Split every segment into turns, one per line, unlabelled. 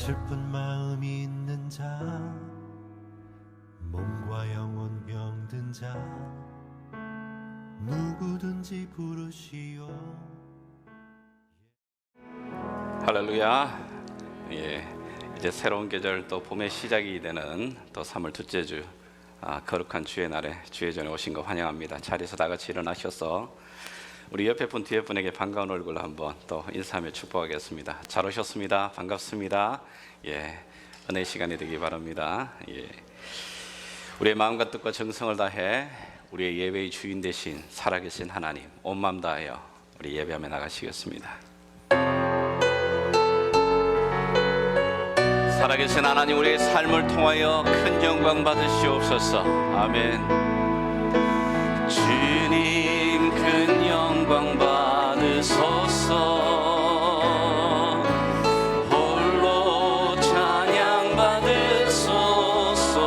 슬픈 마음이 있는 자, 몸과 영혼 병든 자, 누구든지 부르시오.
할렐루야. 이제 새로운 계절, 또 봄의 시작이 되는 또 3월 둘째 주, 거룩한 주의 날에 주의 전에 오신 거 환영합니다. 자리에서 다 같이 일어나셔서 우리 옆에 분 뒤에 분에게 반가운 얼굴 한번 또 인사하며 축복하겠습니다. 잘 오셨습니다. 반갑습니다. 은혜의 시간이 되기 바랍니다. 우리의 마음과 뜻과 정성을 다해 우리의 예배의 주인 되신 살아계신 하나님 온 마음 다하여 우리 예배하며 나가시겠습니다. 살아계신 하나님, 우리의 삶을 통하여 큰 영광 받으시옵소서. 아멘. 주님, 큰 영광 받으소서. 홀로 찬양 받으소서.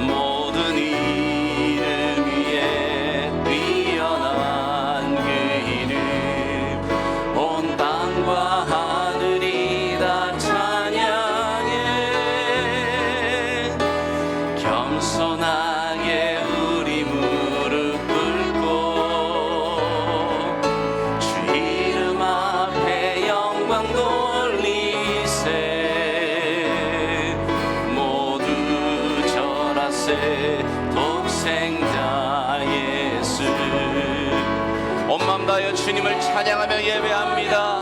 모든 이름 위에 뛰어난 그 이름, 온 땅과 하늘이 다 찬양해. 겸손하게 우리 무릎 꿇고 주 이름 앞에 영광 돌리세. 모두 절하세. 독생자 예수. 온 맘 다하여 주님을 찬양하며 예배합니다.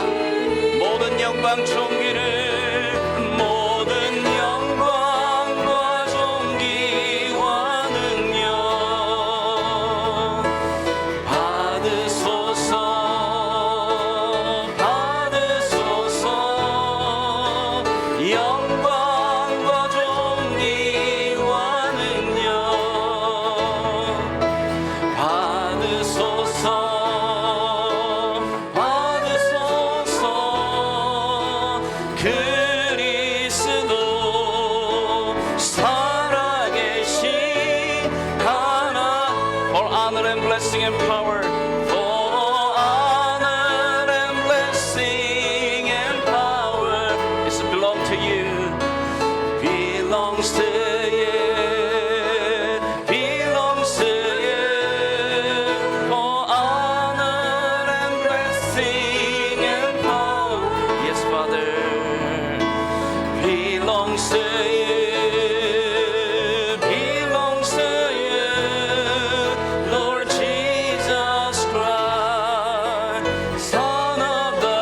모든 영광 존귀를, 모든 영광과 존귀와 능력 받으소서. 받으소서. 영광과 존귀와 능력 받으소서. 그리스도 살아계신 하나. For honor and blessing and power, for honor and blessing and power is belong to you, belongs to you, belongs to you. For honor and blessing and power, yes, Father, belongs to you, belongs to you, Lord Jesus Christ, Son of the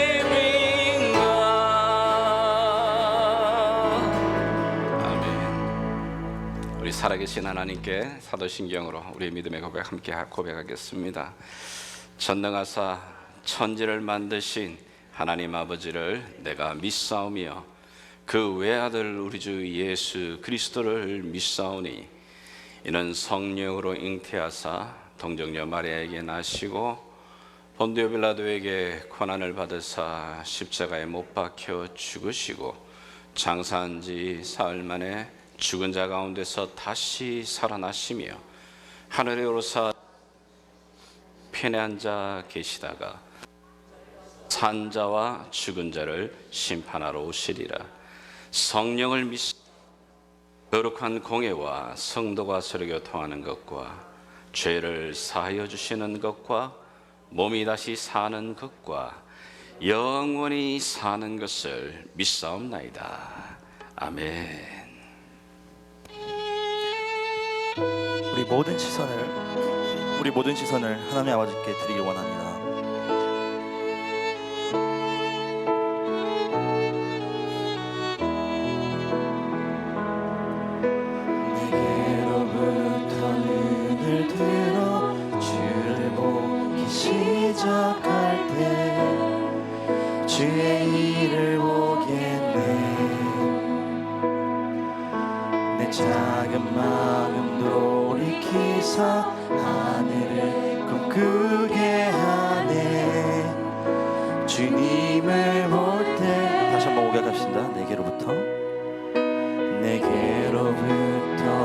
living God. 아멘. 우리 살아계신 하나님께 사도신경으로 우리의 믿음의 고백 함께 고백하겠습니다. 전능하사 천지를 만드신 하나님 아버지를 내가 믿사오며 그 외아들 우리 주 예수 그리스도를 믿사오니 이는 성령으로 잉태하사 동정녀 마리아에게 나시고 본디오 빌라도에게 고난을 받으사 십자가에 못 박혀 죽으시고 장사한 지 사흘 만에 죽은 자 가운데서 다시 살아나시며 하늘에 오르사 편에 앉아 계시다가 산자와 죽은 자를 심판하러 오시리라. 성령을 믿사 거룩한 공예와 성도가 서로 교통하는 것과 죄를 사하여 주시는 것과 몸이 다시 사는 것과 영원히 사는 것을 믿사옵나이다. 아멘.
우리 모든 시선을 하나님 아버지께 드리길 원합니다.
내게로부터 눈을 들어 주를 보기 시작할 때 주의 일을 보겠네. 내 작은 마음 돌이키사 하늘을 꿈꾸게 하네. 주님을 볼 때
다시 한번 고백합시다.
내게로부터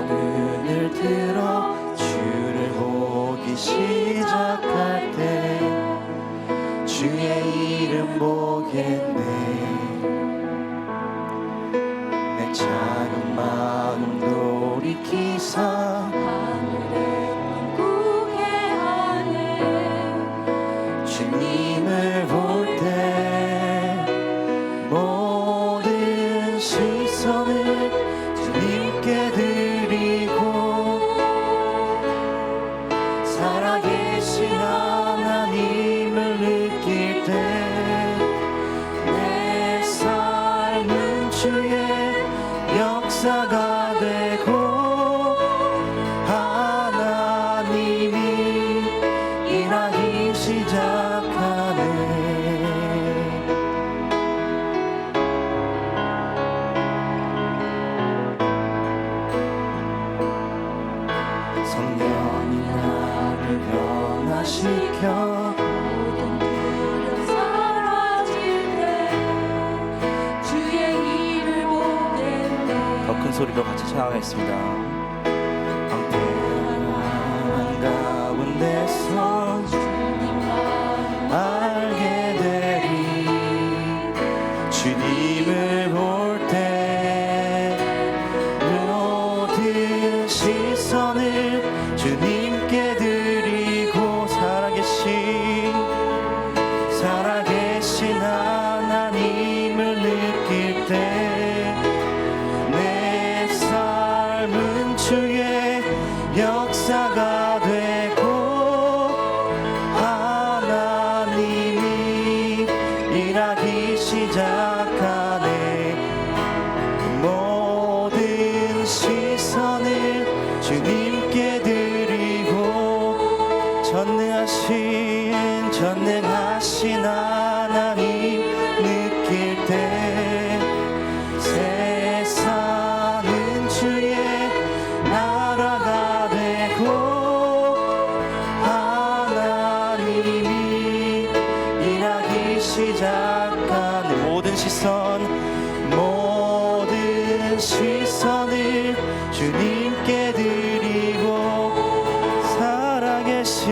눈을 들어 주를 보기 시작할 때 주의 이름 이름 보겠네. 내 작은 마음 돌이키사
하늘에 꿈꾸게 하네.
주님을 볼 때 모든 시선을 주님께 드리고 살아계신 하나님을 느낄 때 내 삶은 주의 역사가 되고 하나님이 일하기 시작하네. 성령이 나를 변화시켜
모든 두려움 사라질 때 주의 일을 보겠네.
더 큰 소리로 같이 찬양하겠습니다.
방패한 가운데서
주님만
알게 되리. 주님을 볼 때 모든 시선을 주님께 드리고 살아계신 하나님을 느낄 때 내 삶은 주의 역사가 되고 하나님이 일하기 시작하네. 모든 시선을 주님께 드리고 전능하신 하나님 느낄 때 세상은 주의 나라가 되고 하나님이 일하기 시작하는 모든 시선을 주님께 드리고 살아계신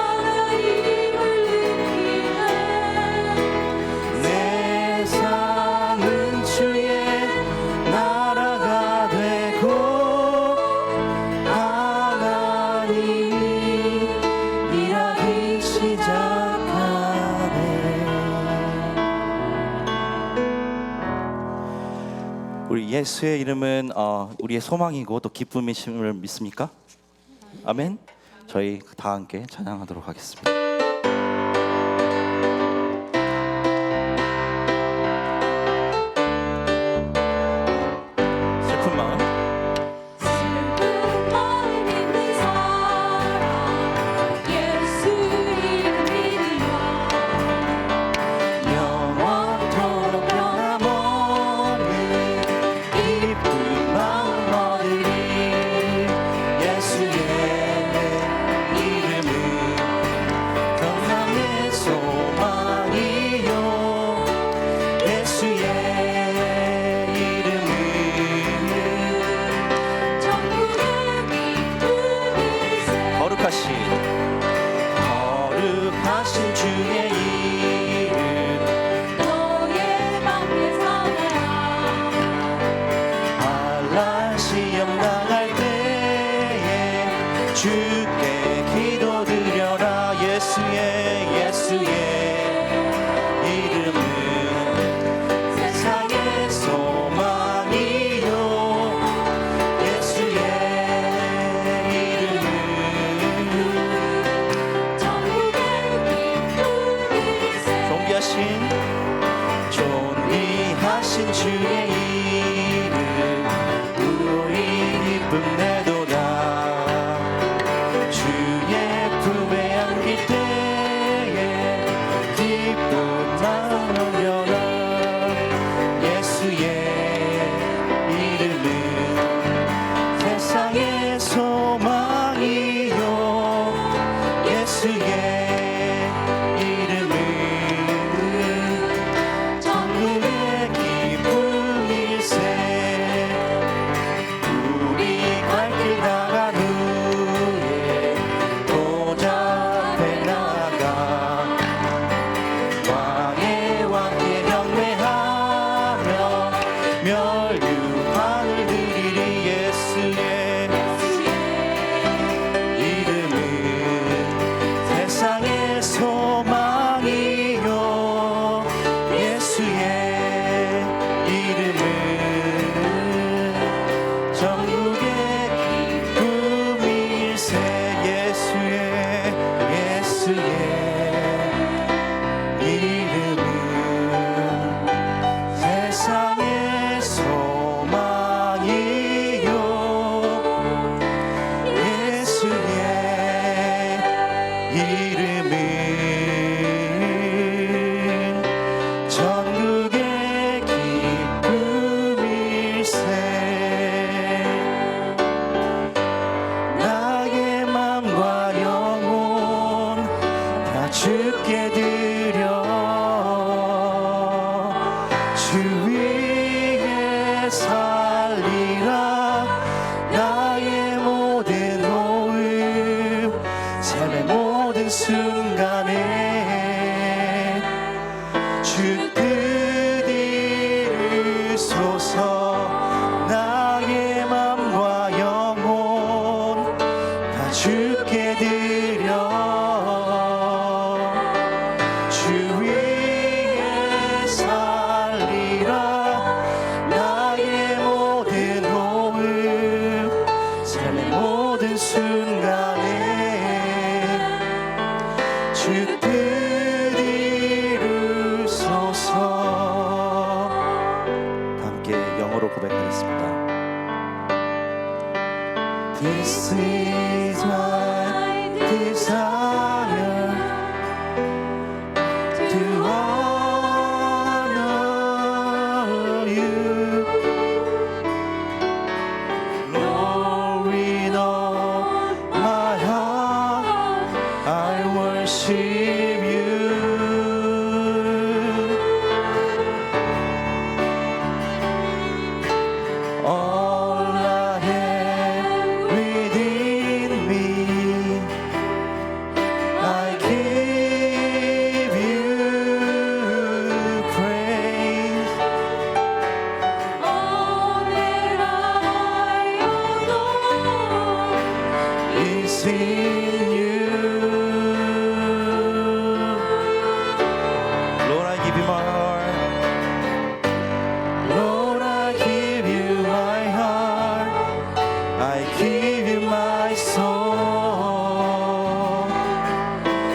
하나님을 느끼네.
내 삶은 주의 나라가 되고 하나님이 일하기 시작하네.
우리 예수의 이름은 우리의 소망이고 또 기쁨이심을 믿습니까? 아멘. 저희 다 함께 찬양하도록 하겠습니다. 슬픈 마음
슬픈 마음 있는 사람 예수 이름 믿으라.
영원토록 변함없는 기쁜 마음 얻으리. 예수의 이름은
전국의 기쁨일세. 나의 맘과 영혼 다 주께 드려 주 위에 살리라. 나의 모든 호흡 삶의 모든 순간에 주 뜻 이루소서. 나의 맘과 영혼 다 주께 드려 주 위에 살리라. 나의 모든 호흡 삶의 모든 순간에 주 뜻 이루소서. 함께 영어로 고백하겠습니다. This is my desire to honor you, Lord, with all my heart I worship you. All I have within me I give you praise.
All that I adore
Is in you. Lord, I give you my heart. Lord, I give you my heart. I give you my soul.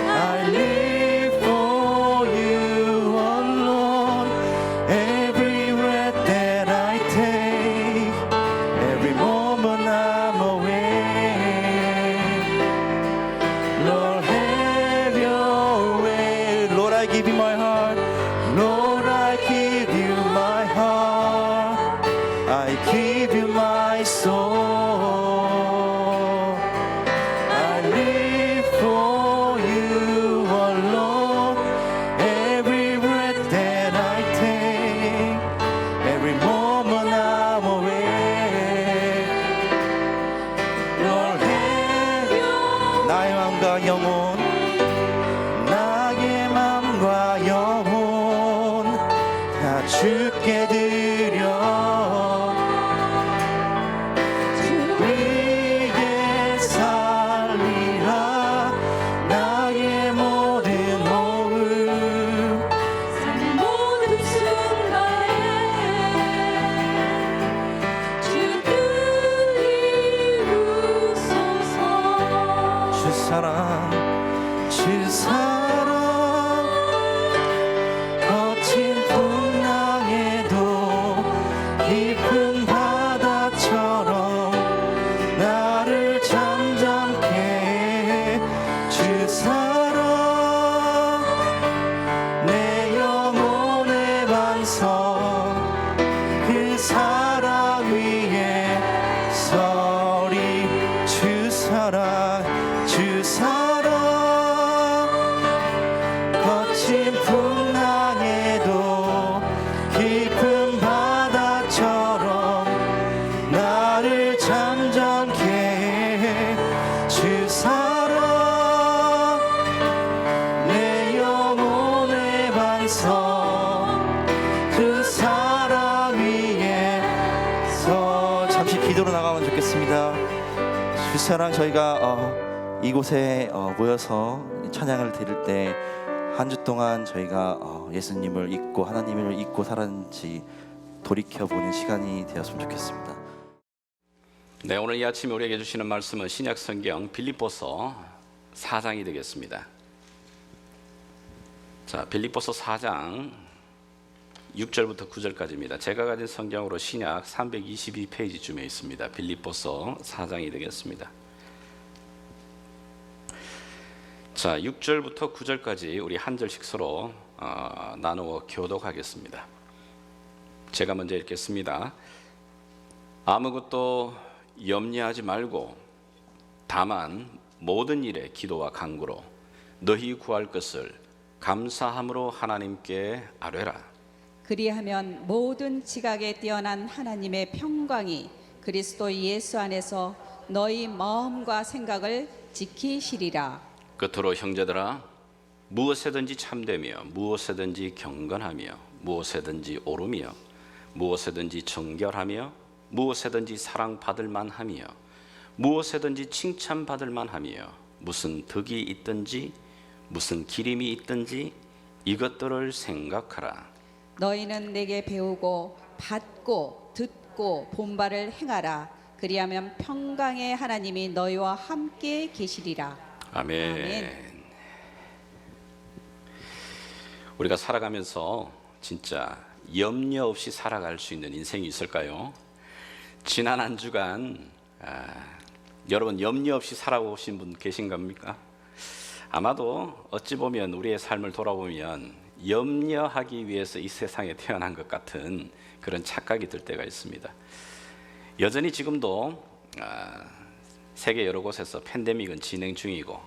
I live for you alone. Every breath that I take, every moment I'm awake. Lord, have your way. Lord, I give you my heart. Lord, I give you my heart. I give you my soul. I live for you alone. Every breath that I take, every moment I'm awake. Lord, have 나의 맘과 영혼, 나의 맘과 영혼 다 주께 드려 주 위에 살리라. 나의 모든 호흡
삶의 모든 순간에 주 뜻 이루소서.
주 사랑 거친 풍랑에도 깊은 바다처럼 나를 잠잠케 해. 주 사랑 내 영혼의 반석 그 사랑 위에 서리. 주 사랑 거친 풍랑에도 깊은 바다처럼 나를 잠잠케 해. 주 사랑 내 영혼의 반석 그 사랑 위에 잠시 기도로 나가면 좋겠습니다. 주 사랑 저희가 이곳에 모여서 찬양을 드릴 때 한 주 동안 저희가 예수님을 잊고 하나님을 잊고 살았는지 돌이켜보는 시간이 되었으면 좋겠습니다.
네, 오늘 이 아침에 우리에게 주시는 말씀은 신약 성경 빌립보서 4장이 되겠습니다. 자, 빌립보서 4장 6절부터 9절까지입니다. 제가 가진 성경으로 신약 322페이지쯤에 있습니다. 빌립보서 4장이 되겠습니다. 자, 6절부터 9절까지 우리 한 절씩 서로 나누어 교독하겠습니다. 제가 먼저 읽겠습니다. 아무것도 염려하지 말고 다만 모든 일에 기도와 간구로 너희 구할 것을 감사함으로 하나님께 아뢰라.
그리하면 모든 지각에 뛰어난 하나님의 평강이 그리스도 예수 안에서 너희 마음과 생각을 지키시리라.
끝으로 형제들아, 무엇에든지 참되며 무엇에든지 경건하며 무엇에든지 옳으며 무엇에든지 정결하며 무엇에든지 사랑받을 만하며 무엇에든지 칭찬받을 만하며 무슨 덕이 있든지 무슨 기림이 있든지 이것들을 생각하라.
너희는 내게 배우고 받고 듣고 본바를 행하라. 그리하면 평강의 하나님이 너희와 함께 계시리라.
아멘.
아멘.
우리가 살아가면서 진짜 염려 없이 살아갈 수 있는 인생이 있을까요? 지난 한 주간 여러분 염려 없이 살아오신 분 계신 겁니까? 아마도 어찌 보면 우리의 삶을 돌아보면 염려하기 위해서 이 세상에 태어난 것 같은 그런 착각이 들 때가 있습니다. 여전히 지금도 세계 여러 곳에서 팬데믹은 진행 중이고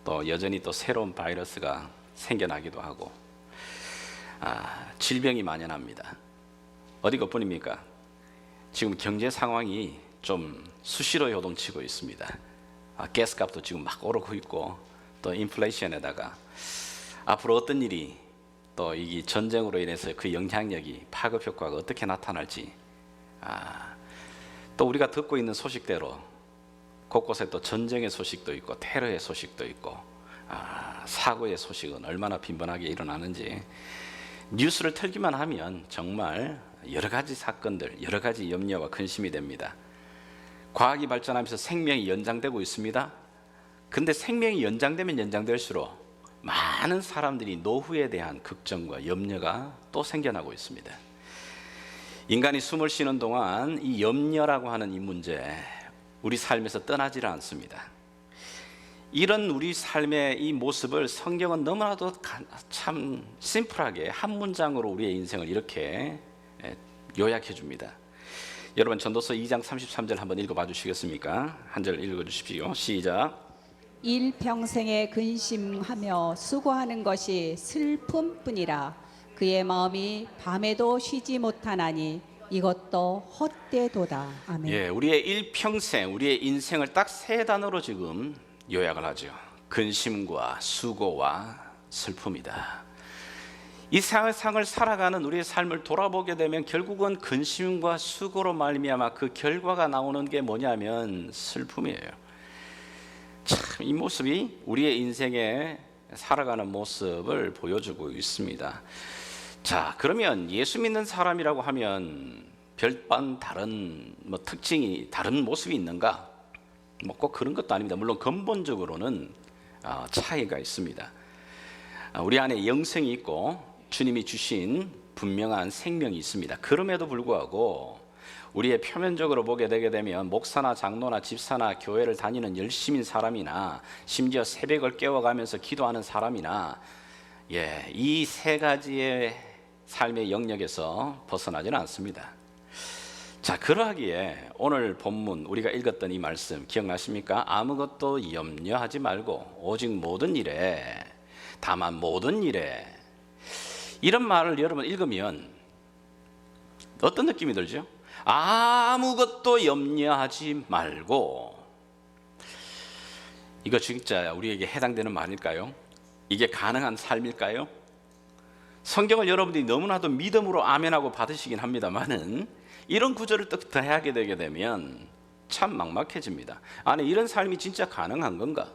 또 여전히 또 새로운 바이러스가 생겨나기도 하고 질병이 만연합니다. 어디 것뿐입니까? 지금 경제 상황이 좀 수시로 요동치고 있습니다. 가스값도 지금 막 오르고 있고 또 인플레이션에다가 앞으로 어떤 일이 또 이 전쟁으로 인해서 그 영향력이 파급 효과가 어떻게 나타날지 또 우리가 듣고 있는 소식대로 곳곳에 또 전쟁의 소식도 있고 테러의 소식도 있고 사고의 소식은 얼마나 빈번하게 일어나는지 뉴스를 틀기만 하면 정말 여러 가지 사건들, 여러 가지 염려와 근심이 됩니다. 과학이 발전하면서 생명이 연장되고 있습니다. 근데 생명이 연장되면 연장될수록 많은 사람들이 노후에 대한 걱정과 염려가 또 생겨나고 있습니다. 인간이 숨을 쉬는 동안 이 염려라고 하는 이 문제 우리 삶에서 떠나지를 않습니다. 이런 우리 삶의 이 모습을 성경은 너무나도 참 심플하게 한 문장으로 우리의 인생을 이렇게 요약해 줍니다. 여러분 전도서 2장 33절 한번 읽어봐 주시겠습니까? 한 절 읽어주십시오. 시작.
일평생에 근심하며 수고하는 것이 슬픔뿐이라. 그의 마음이 밤에도 쉬지 못하나니 이것도 헛되도다. 아멘.
예, 우리의 일평생, 우리의 인생을 딱 세 단어로 지금 요약을 하죠. 근심과 수고와 슬픔이다. 이 세상을 살아가는 우리의 삶을 돌아보게 되면 결국은 근심과 수고로 말미암아 그 결과가 나오는 게 뭐냐면 슬픔이에요. 참 이 모습이 우리의 인생에 살아가는 모습을 보여주고 있습니다. 자, 그러면 예수 믿는 사람이라고 하면 별반 다른 특징이 다른 모습이 있는가? 꼭 그런 것도 아닙니다. 물론 근본적으로는 차이가 있습니다. 우리 안에 영생이 있고 주님이 주신 분명한 생명이 있습니다. 그럼에도 불구하고 우리의 표면적으로 보게 되게 되면 목사나 장로나 집사나 교회를 다니는 열심인 사람이나 심지어 새벽을 깨워가면서 기도하는 사람이나 이 세 가지의 삶의 영역에서 벗어나지는 않습니다. 자, 그러하기에 오늘 본문 우리가 읽었던 이 말씀 기억나십니까? 아무것도 염려하지 말고 오직 모든 일에 다만 모든 일에 이런 말을 여러분 읽으면 어떤 느낌이 들죠? 아무것도 염려하지 말고 이거 진짜 우리에게 해당되는 말일까요? 이게 가능한 삶일까요? 성경을 여러분들이 너무나도 믿음으로 아멘하고 받으시긴 합니다만은 이런 구절을 또 더하게 되게 되면 참 막막해집니다. 아니 이런 삶이 진짜 가능한 건가?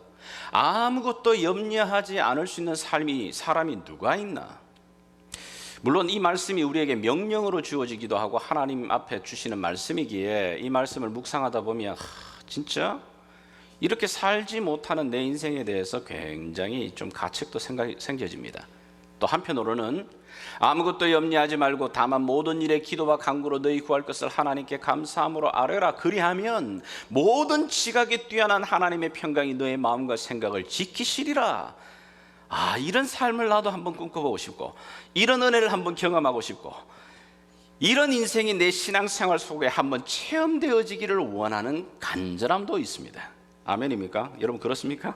아무것도 염려하지 않을 수 있는 사람이 누가 있나? 물론 이 말씀이 우리에게 명령으로 주어지기도 하고 하나님 앞에 주시는 말씀이기에 이 말씀을 묵상하다 보면 진짜 이렇게 살지 못하는 내 인생에 대해서 굉장히 좀 가책도 생겨집니다. 또 한편으로는 아무것도 염려하지 말고 다만 모든 일에 기도와 간구로 너희 구할 것을 하나님께 감사함으로 아뢰라. 그리하면 모든 지각에 뛰어난 하나님의 평강이 너의 마음과 생각을 지키시리라. 이런 삶을 나도 한번 꿈꿔보고 싶고, 이런 은혜를 한번 경험하고 싶고, 이런 인생이 내 신앙생활 속에 한번 체험되어지기를 원하는 간절함도 있습니다. 아멘입니까? 여러분 그렇습니까?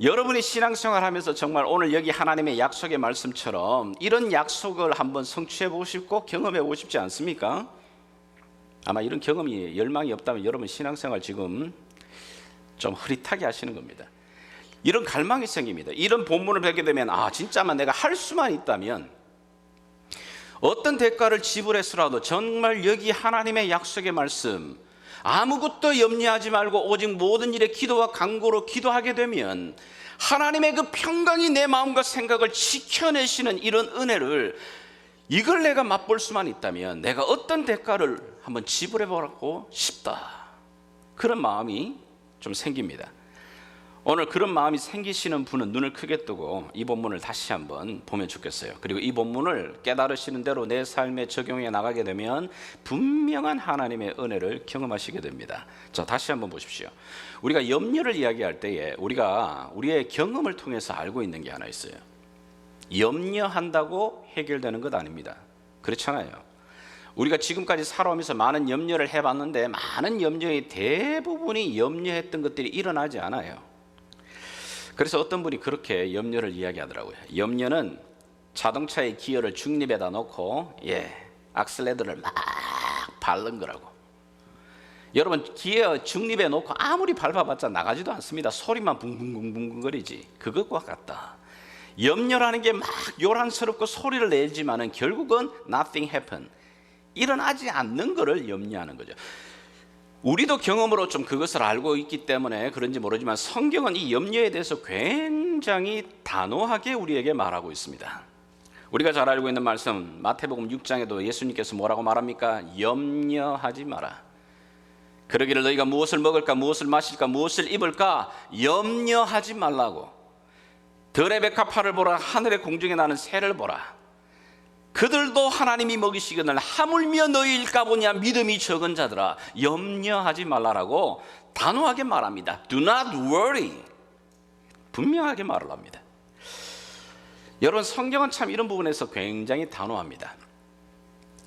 여러분이 신앙생활 하면서 정말 오늘 여기 하나님의 약속의 말씀처럼 이런 약속을 한번 성취해 보고 싶고 경험해 보고 싶지 않습니까? 아마 이런 경험이 열망이 없다면 여러분 신앙생활 지금 좀 흐릿하게 하시는 겁니다. 이런 갈망이 생깁니다. 이런 본문을 뵙게 되면 진짜만 내가 할 수만 있다면 어떤 대가를 지불해서라도 정말 여기 하나님의 약속의 말씀, 아무것도 염려하지 말고 오직 모든 일에 기도와 간구로 기도하게 되면 하나님의 그 평강이 내 마음과 생각을 지켜내시는 이런 은혜를, 이걸 내가 맛볼 수만 있다면 내가 어떤 대가를 한번 지불해보고 싶다, 그런 마음이 좀 생깁니다. 오늘 그런 마음이 생기시는 분은 눈을 크게 뜨고 이 본문을 다시 한번 보면 좋겠어요. 그리고 이 본문을 깨달으시는 대로 내 삶에 적용해 나가게 되면 분명한 하나님의 은혜를 경험하시게 됩니다. 자, 다시 한번 보십시오. 우리가 염려를 이야기할 때에 우리가 우리의 경험을 통해서 알고 있는 게 하나 있어요. 염려한다고 해결되는 것 아닙니다. 그렇잖아요. 우리가 지금까지 살아오면서 많은 염려를 해봤는데 많은 염려의 대부분이 염려했던 것들이 일어나지 않아요. 그래서 어떤 분이 그렇게 염려를 이야기하더라고요. 염려는 자동차의 기어를 중립에다 놓고 악셀레더를 막 밟는 거라고. 여러분 기어 중립에 놓고 아무리 밟아봤자 나가지도 않습니다. 소리만 붕붕붕붕거리지. 그것과 같다. 염려라는 게 막 요란스럽고 소리를 내지만은 결국은 nothing happen, 일어나지 않는 것을 염려하는 거죠. 우리도 경험으로 좀 그것을 알고 있기 때문에 그런지 모르지만 성경은 이 염려에 대해서 굉장히 단호하게 우리에게 말하고 있습니다. 우리가 잘 알고 있는 말씀 마태복음 6장에도 예수님께서 뭐라고 말합니까? 염려하지 마라. 그러기를 너희가 무엇을 먹을까, 무엇을 마실까, 무엇을 입을까 염려하지 말라고. 들의 백합화를 보라, 하늘의 공중에 나는 새를 보라. 그들도 하나님이 먹이시거늘 하물며 너희일까 보냐 믿음이 적은 자들아, 염려하지 말라라고 단호하게 말합니다. Do not worry. 분명하게 말을 합니다. 여러분 성경은 참 이런 부분에서 굉장히 단호합니다.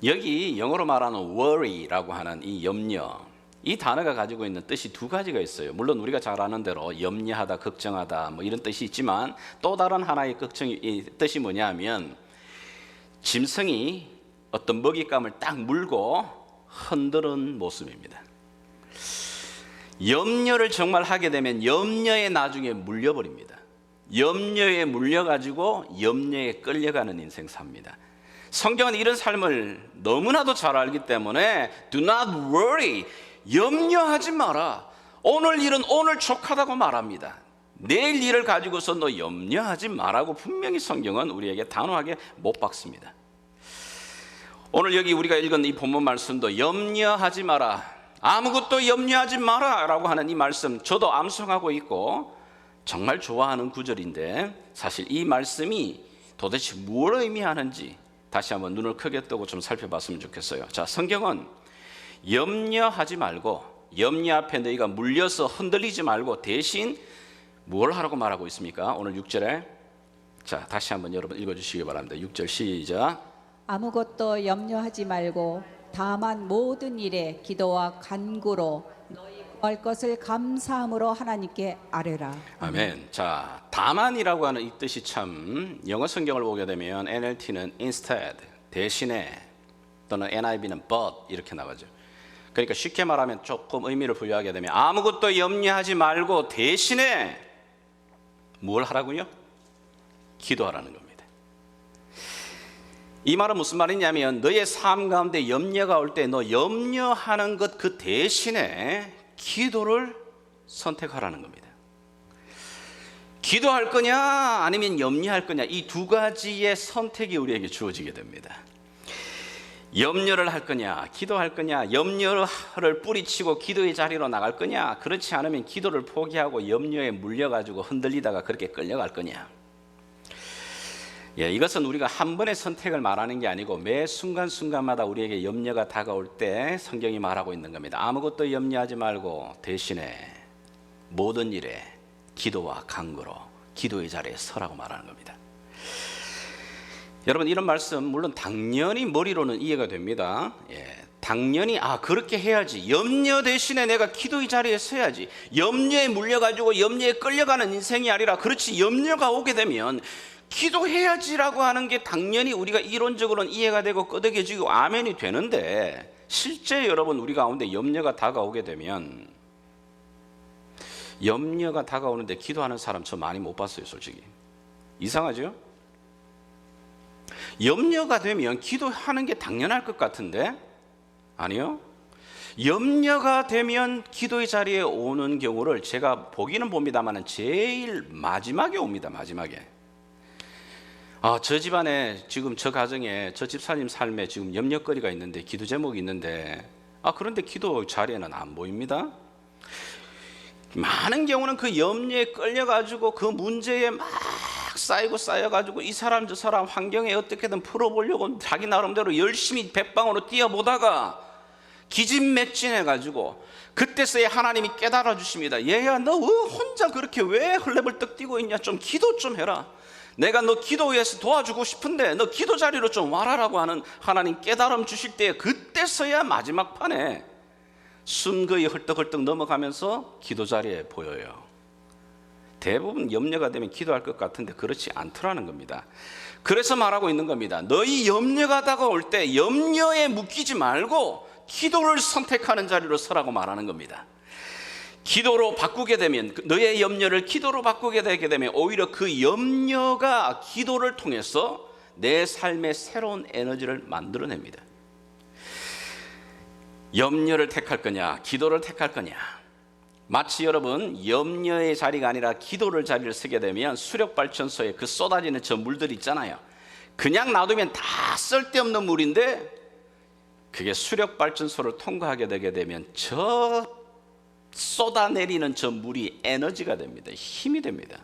여기 영어로 말하는 worry라고 하는 이 염려, 이 단어가 가지고 있는 뜻이 두 가지가 있어요. 물론 우리가 잘 아는 대로 염려하다, 걱정하다 뭐 이런 뜻이 있지만 또 다른 하나의 뜻이 뭐냐면 짐승이 어떤 먹잇감을 딱 물고 흔드는 모습입니다. 염려를 정말 하게 되면 염려에 나중에 물려버립니다. 염려에 물려가지고 염려에 끌려가는 인생 삽니다. 성경은 이런 삶을 너무나도 잘 알기 때문에 Do not worry, 염려하지 마라. 오늘 일은 오늘 족하다고 말합니다. 내일 일을 가지고서 너 염려하지 마라고 분명히 성경은 우리에게 단호하게 못 박습니다. 오늘 여기 우리가 읽은 이 본문 말씀도 염려하지 마라, 아무것도 염려하지 마라 라고 하는 이 말씀 저도 암송하고 있고 정말 좋아하는 구절인데, 사실 이 말씀이 도대체 뭘 의미하는지 다시 한번 눈을 크게 뜨고 좀 살펴봤으면 좋겠어요. 자, 성경은 염려하지 말고, 염려 앞에 너희가 물려서 흔들리지 말고 대신 뭘 하라고 말하고 있습니까? 오늘 6절에 자, 다시 한번 여러분 읽어주시기 바랍니다. 6절 시작.
아무것도 염려하지 말고 다만 모든 일에 기도와 간구로 너희 구할 것을 감사함으로 하나님께 아뢰라.
아멘. 자, 다만이라고 하는 이 뜻이 참 영어 성경을 보게 되면 NLT는 instead, 대신에, 또는 NIV는 but 이렇게 나가죠. 그러니까 쉽게 말하면 조금 의미를 부여하게 되면 아무것도 염려하지 말고 대신에 뭘 하라고요? 기도하라는 겁니다. 이 말은 무슨 말이냐면 너의 삶 가운데 염려가 올 때 너 염려하는 것 그 대신에 기도를 선택하라는 겁니다. 기도할 거냐 아니면 염려할 거냐, 이 두 가지의 선택이 우리에게 주어지게 됩니다. 염려를 할 거냐, 기도할 거냐, 염려를 뿌리치고 기도의 자리로 나갈 거냐, 그렇지 않으면 기도를 포기하고 염려에 물려가지고 흔들리다가 그렇게 끌려갈 거냐. 예, 이것은 우리가 한 번의 선택을 말하는 게 아니고 매 순간순간마다 우리에게 염려가 다가올 때 성경이 말하고 있는 겁니다. 아무것도 염려하지 말고 대신에 모든 일에 기도와 간구로 기도의 자리에 서라고 말하는 겁니다. 여러분, 이런 말씀 물론 당연히 머리로는 이해가 됩니다. 예, 당연히 그렇게 해야지. 염려 대신에 내가 기도의 자리에 서야지. 염려에 물려가지고 염려에 끌려가는 인생이 아니라, 그렇지, 염려가 오게 되면 기도해야지라고 하는 게 당연히 우리가 이론적으로는 이해가 되고 끄덕여지고 아멘이 되는데, 실제 여러분 우리 가운데 염려가 다가오게 되면, 염려가 다가오는데 기도하는 사람 저 많이 못 봤어요, 솔직히. 이상하죠? 염려가 되면 기도하는 게 당연할 것 같은데 아니요. 염려가 되면 기도의 자리에 오는 경우를 제가 보기는 봅니다만 제일 마지막에 옵니다. 마지막에. 저 집안에 지금 저 가정에 저 집사님 삶에 지금 염려거리가 있는데, 기도 제목이 있는데, 그런데 기도 자리에는 안 보입니다. 많은 경우는 그 염려에 끌려가지고 그 문제에 막 쌓여가지고 이 사람 저 사람 환경에 어떻게든 풀어보려고 자기 나름대로 열심히 백방으로 뛰어보다가 기진맥진해가지고 그때서야 하나님이 깨달아 주십니다. 얘야, 너 혼자 그렇게 왜 헐레벌떡 뛰고 있냐? 좀 기도 좀 해라. 내가 너 기도에서 도와주고 싶은데 너 기도 자리로 좀 와라라고 하는 하나님 깨달음 주실 때, 그때서야 마지막 판에 숨 거의 헐떡헐떡 넘어가면서 기도 자리에 보여요. 대부분 염려가 되면 기도할 것 같은데 그렇지 않더라는 겁니다. 그래서 말하고 있는 겁니다. 너희 염려가 다가올 때 염려에 묶이지 말고 기도를 선택하는 자리로 서라고 말하는 겁니다. 기도로 바꾸게 되면, 너의 염려를 기도로 바꾸게 되게 되면 오히려 그 염려가 기도를 통해서 내 삶의 새로운 에너지를 만들어냅니다. 염려를 택할 거냐, 기도를 택할 거냐. 마치 여러분 염려의 자리가 아니라 기도를 자리를 쓰게 되면 수력발전소에 그 쏟아지는 저 물들이 있잖아요. 그냥 놔두면 다 쓸데없는 물인데, 그게 수력발전소를 통과하게 되게 되면 저 쏟아내리는 저 물이 에너지가 됩니다. 힘이 됩니다.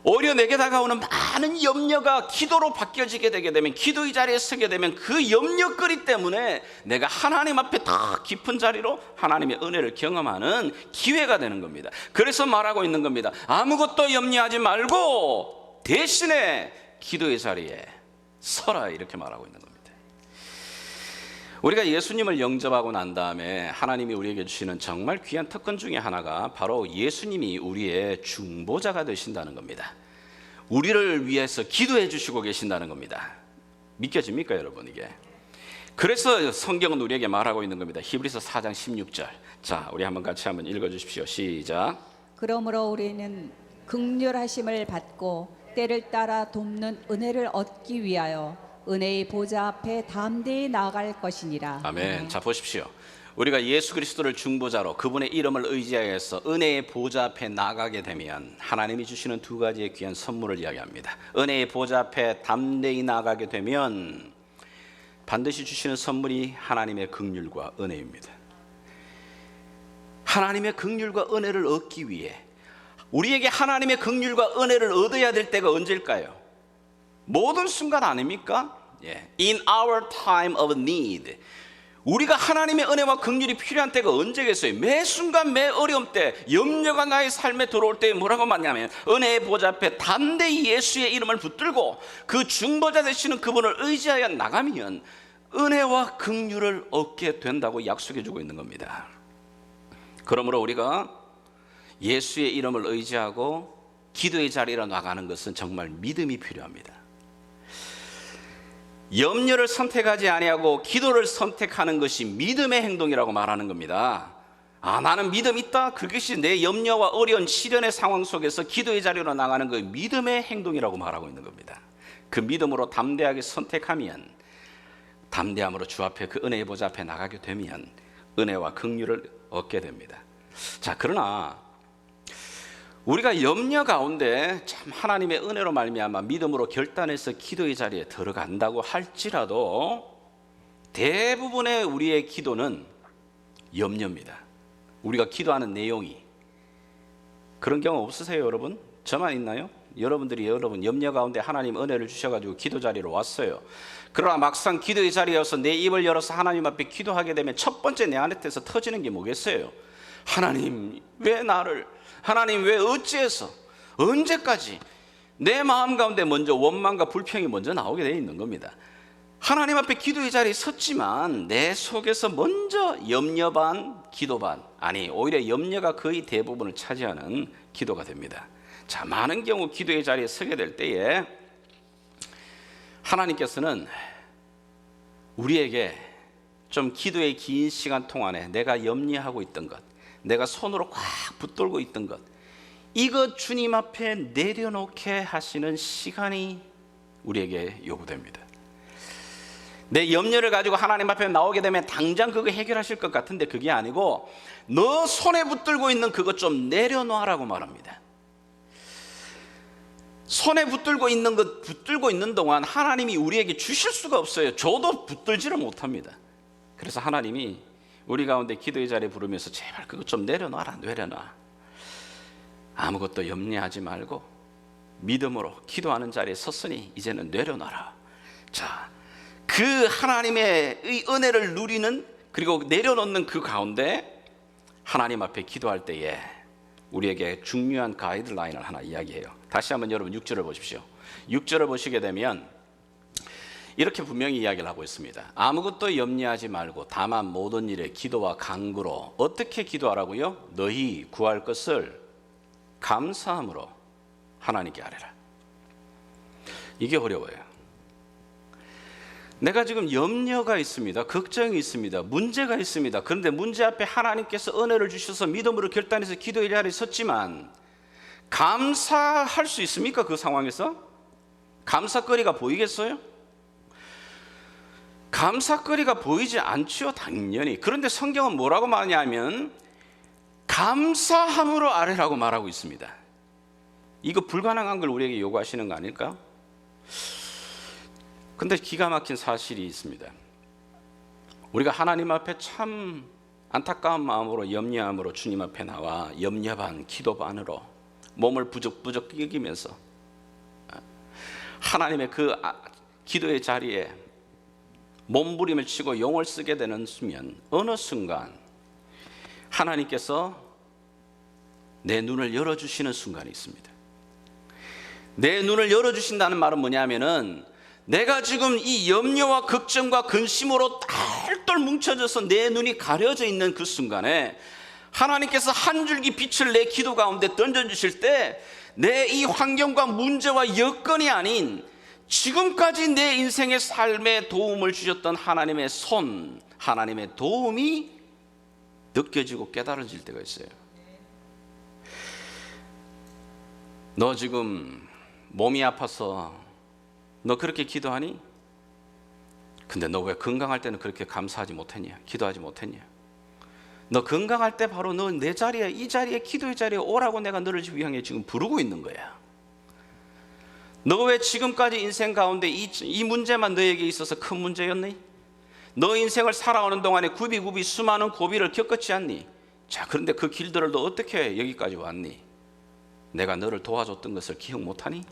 오히려 내게 다가오는 많은 염려가 기도로 바뀌어지게 되게 되면, 기도의 자리에 서게 되면 그 염려거리 때문에 내가 하나님 앞에 더 깊은 자리로 하나님의 은혜를 경험하는 기회가 되는 겁니다. 그래서 말하고 있는 겁니다. 아무것도 염려하지 말고 대신에 기도의 자리에 서라, 이렇게 말하고 있는 겁니다. 우리가 예수님을 영접하고 난 다음에 하나님이 우리에게 주시는 정말 귀한 특권 중에 하나가 바로 예수님이 우리의 중보자가 되신다는 겁니다. 우리를 위해서 기도해 주시고 계신다는 겁니다. 믿겨집니까 여러분? 이게 그래서 성경은 우리에게 말하고 있는 겁니다. 히브리서 4장 16절. 자, 우리 한번 같이 한번 읽어주십시오. 시작.
그러므로 우리는 긍휼하심을 받고 때를 따라 돕는 은혜를 얻기 위하여 은혜의 보좌 앞에 담대히 나아갈 것이니라.
아멘. 자, 보십시오. 우리가 예수 그리스도를 중보자로 그분의 이름을 의지하여서 은혜의 보좌 앞에 나가게 되면 하나님이 주시는 두 가지의 귀한 선물을 이야기합니다. 은혜의 보좌 앞에 담대히 나가게 되면 반드시 주시는 선물이 하나님의 긍휼과 은혜입니다. 하나님의 긍휼과 은혜를 얻기 위해 우리에게 하나님의 긍휼과 은혜를 얻어야 될 때가 언제일까요? 모든 순간 아닙니까? In our time of need, 우리가 하나님의 은혜와 긍휼이 필요한 때가 언제겠어요? 매 순간 매 어려움 때, 염려가 나의 삶에 들어올 때 뭐라고 말하냐면 은혜의 보좌 앞에 담대히 예수의 이름을 붙들고 그 중보자 되시는 그분을 의지하여 나가면 은혜와 긍휼을 얻게 된다고 약속해 주고 있는 겁니다. 그러므로 우리가 예수의 이름을 의지하고 기도의 자리로 나가는 것은 정말 믿음이 필요합니다. 염려를 선택하지 아니하고 기도를 선택하는 것이 믿음의 행동이라고 말하는 겁니다. 나는 믿음 있다. 그것이 내 염려와 어려운 시련의 상황 속에서 기도의 자리로 나가는 그 믿음의 행동이라고 말하고 있는 겁니다. 그 믿음으로 담대하게 선택하면, 담대함으로 주 앞에 그 은혜의 보좌 앞에 나가게 되면 은혜와 긍휼을 얻게 됩니다. 자, 그러나 우리가 염려 가운데 참 하나님의 은혜로 말미암아 믿음으로 결단해서 기도의 자리에 들어간다고 할지라도 대부분의 우리의 기도는 염려입니다. 우리가 기도하는 내용이. 그런 경우 없으세요 여러분? 저만 있나요? 여러분들이 여러분 염려 가운데 하나님 은혜를 주셔가지고 기도 자리로 왔어요. 그러나 막상 기도의 자리에 와서 내 입을 열어서 하나님 앞에 기도하게 되면 첫 번째 내 안에서 터지는 게 뭐겠어요? 하나님 왜 나를, 하나님 왜 어찌해서, 언제까지, 내 마음 가운데 먼저 원망과 불평이 먼저 나오게 되어 있는 겁니다. 하나님 앞에 기도의 자리에 섰지만 내 속에서 먼저 염려 반 기도 반, 아니 오히려 염려가 거의 대부분을 차지하는 기도가 됩니다. 자, 많은 경우 기도의 자리에 서게 될 때에 하나님께서는 우리에게 좀 기도의 긴 시간 동안에 내가 염려하고 있던 것, 내가 손으로 꽉 붙들고 있던 것, 이것 주님 앞에 내려놓게 하시는 시간이 우리에게 요구됩니다. 내 염려를 가지고 하나님 앞에 나오게 되면 당장 그거 해결하실 것 같은데 그게 아니고 너 손에 붙들고 있는 그것 좀 내려놓으라고 말합니다. 손에 붙들고 있는 것, 붙들고 있는 동안 하나님이 우리에게 주실 수가 없어요. 저도 붙들지를 못합니다. 그래서 하나님이 우리 가운데 기도의 자리에 부르면서 제발 그것 좀 내려놔라, 내려놔. 아무것도 염려하지 말고 믿음으로 기도하는 자리에 섰으니 이제는 내려놔라. 자, 그 하나님의 은혜를 누리는, 그리고 내려놓는 그 가운데 하나님 앞에 기도할 때에 우리에게 중요한 가이드라인을 하나 이야기해요. 다시 한번 여러분 6절을 보십시오. 6절을 보시게 되면 이렇게 분명히 이야기를 하고 있습니다. 아무것도 염려하지 말고 다만 모든 일에 기도와 간구로. 어떻게 기도하라고요? 너희 구할 것을 감사함으로 하나님께 아뢰라. 이게 어려워요. 내가 지금 염려가 있습니다. 걱정이 있습니다. 문제가 있습니다. 그런데 문제 앞에 하나님께서 은혜를 주셔서 믿음으로 결단해서 기도의 자리에 섰지만 감사할 수 있습니까? 그 상황에서? 감사거리가 보이겠어요? 감사거리가 보이지 않죠, 당연히. 그런데 성경은 뭐라고 말하냐면 감사함으로 아뢰라고 말하고 있습니다. 이거 불가능한 걸 우리에게 요구하시는 거 아닐까? 근데 기가 막힌 사실이 있습니다. 우리가 하나님 앞에 참 안타까운 마음으로 염려함으로 주님 앞에 나와 염려 반 기도 반으로 몸을 부적부적 끼기면서 하나님의 그 기도의 자리에 몸부림을 치고 용을 쓰게 되는 순간, 어느 순간 하나님께서 내 눈을 열어주시는 순간이 있습니다. 내 눈을 열어주신다는 말은 뭐냐면은 내가 지금 이 염려와 걱정과 근심으로 똘똘 뭉쳐져서 내 눈이 가려져 있는 그 순간에 하나님께서 한 줄기 빛을 내 기도 가운데 던져주실 때 내 이 환경과 문제와 여건이 아닌 지금까지 내 인생의 삶에 도움을 주셨던 하나님의 손, 하나님의 도움이 느껴지고 깨달아질 때가 있어요. 너 지금 몸이 아파서 너 그렇게 기도하니? 근데 너 왜 건강할 때는 그렇게 감사하지 못했냐? 기도하지 못했냐? 너 건강할 때 바로 너 내 자리에, 이 자리에, 기도의 자리에 오라고 내가 너를 향해 지금 부르고 있는 거야. 너 왜 지금까지 인생 가운데 이 문제만 너에게 있어서 큰 문제였니? 너 인생을 살아오는 동안에 굽이굽이 수많은 고비를 겪었지 않니? 자, 그런데 그 길들을 너 어떻게 여기까지 왔니? 내가 너를 도와줬던 것을 기억 못하니?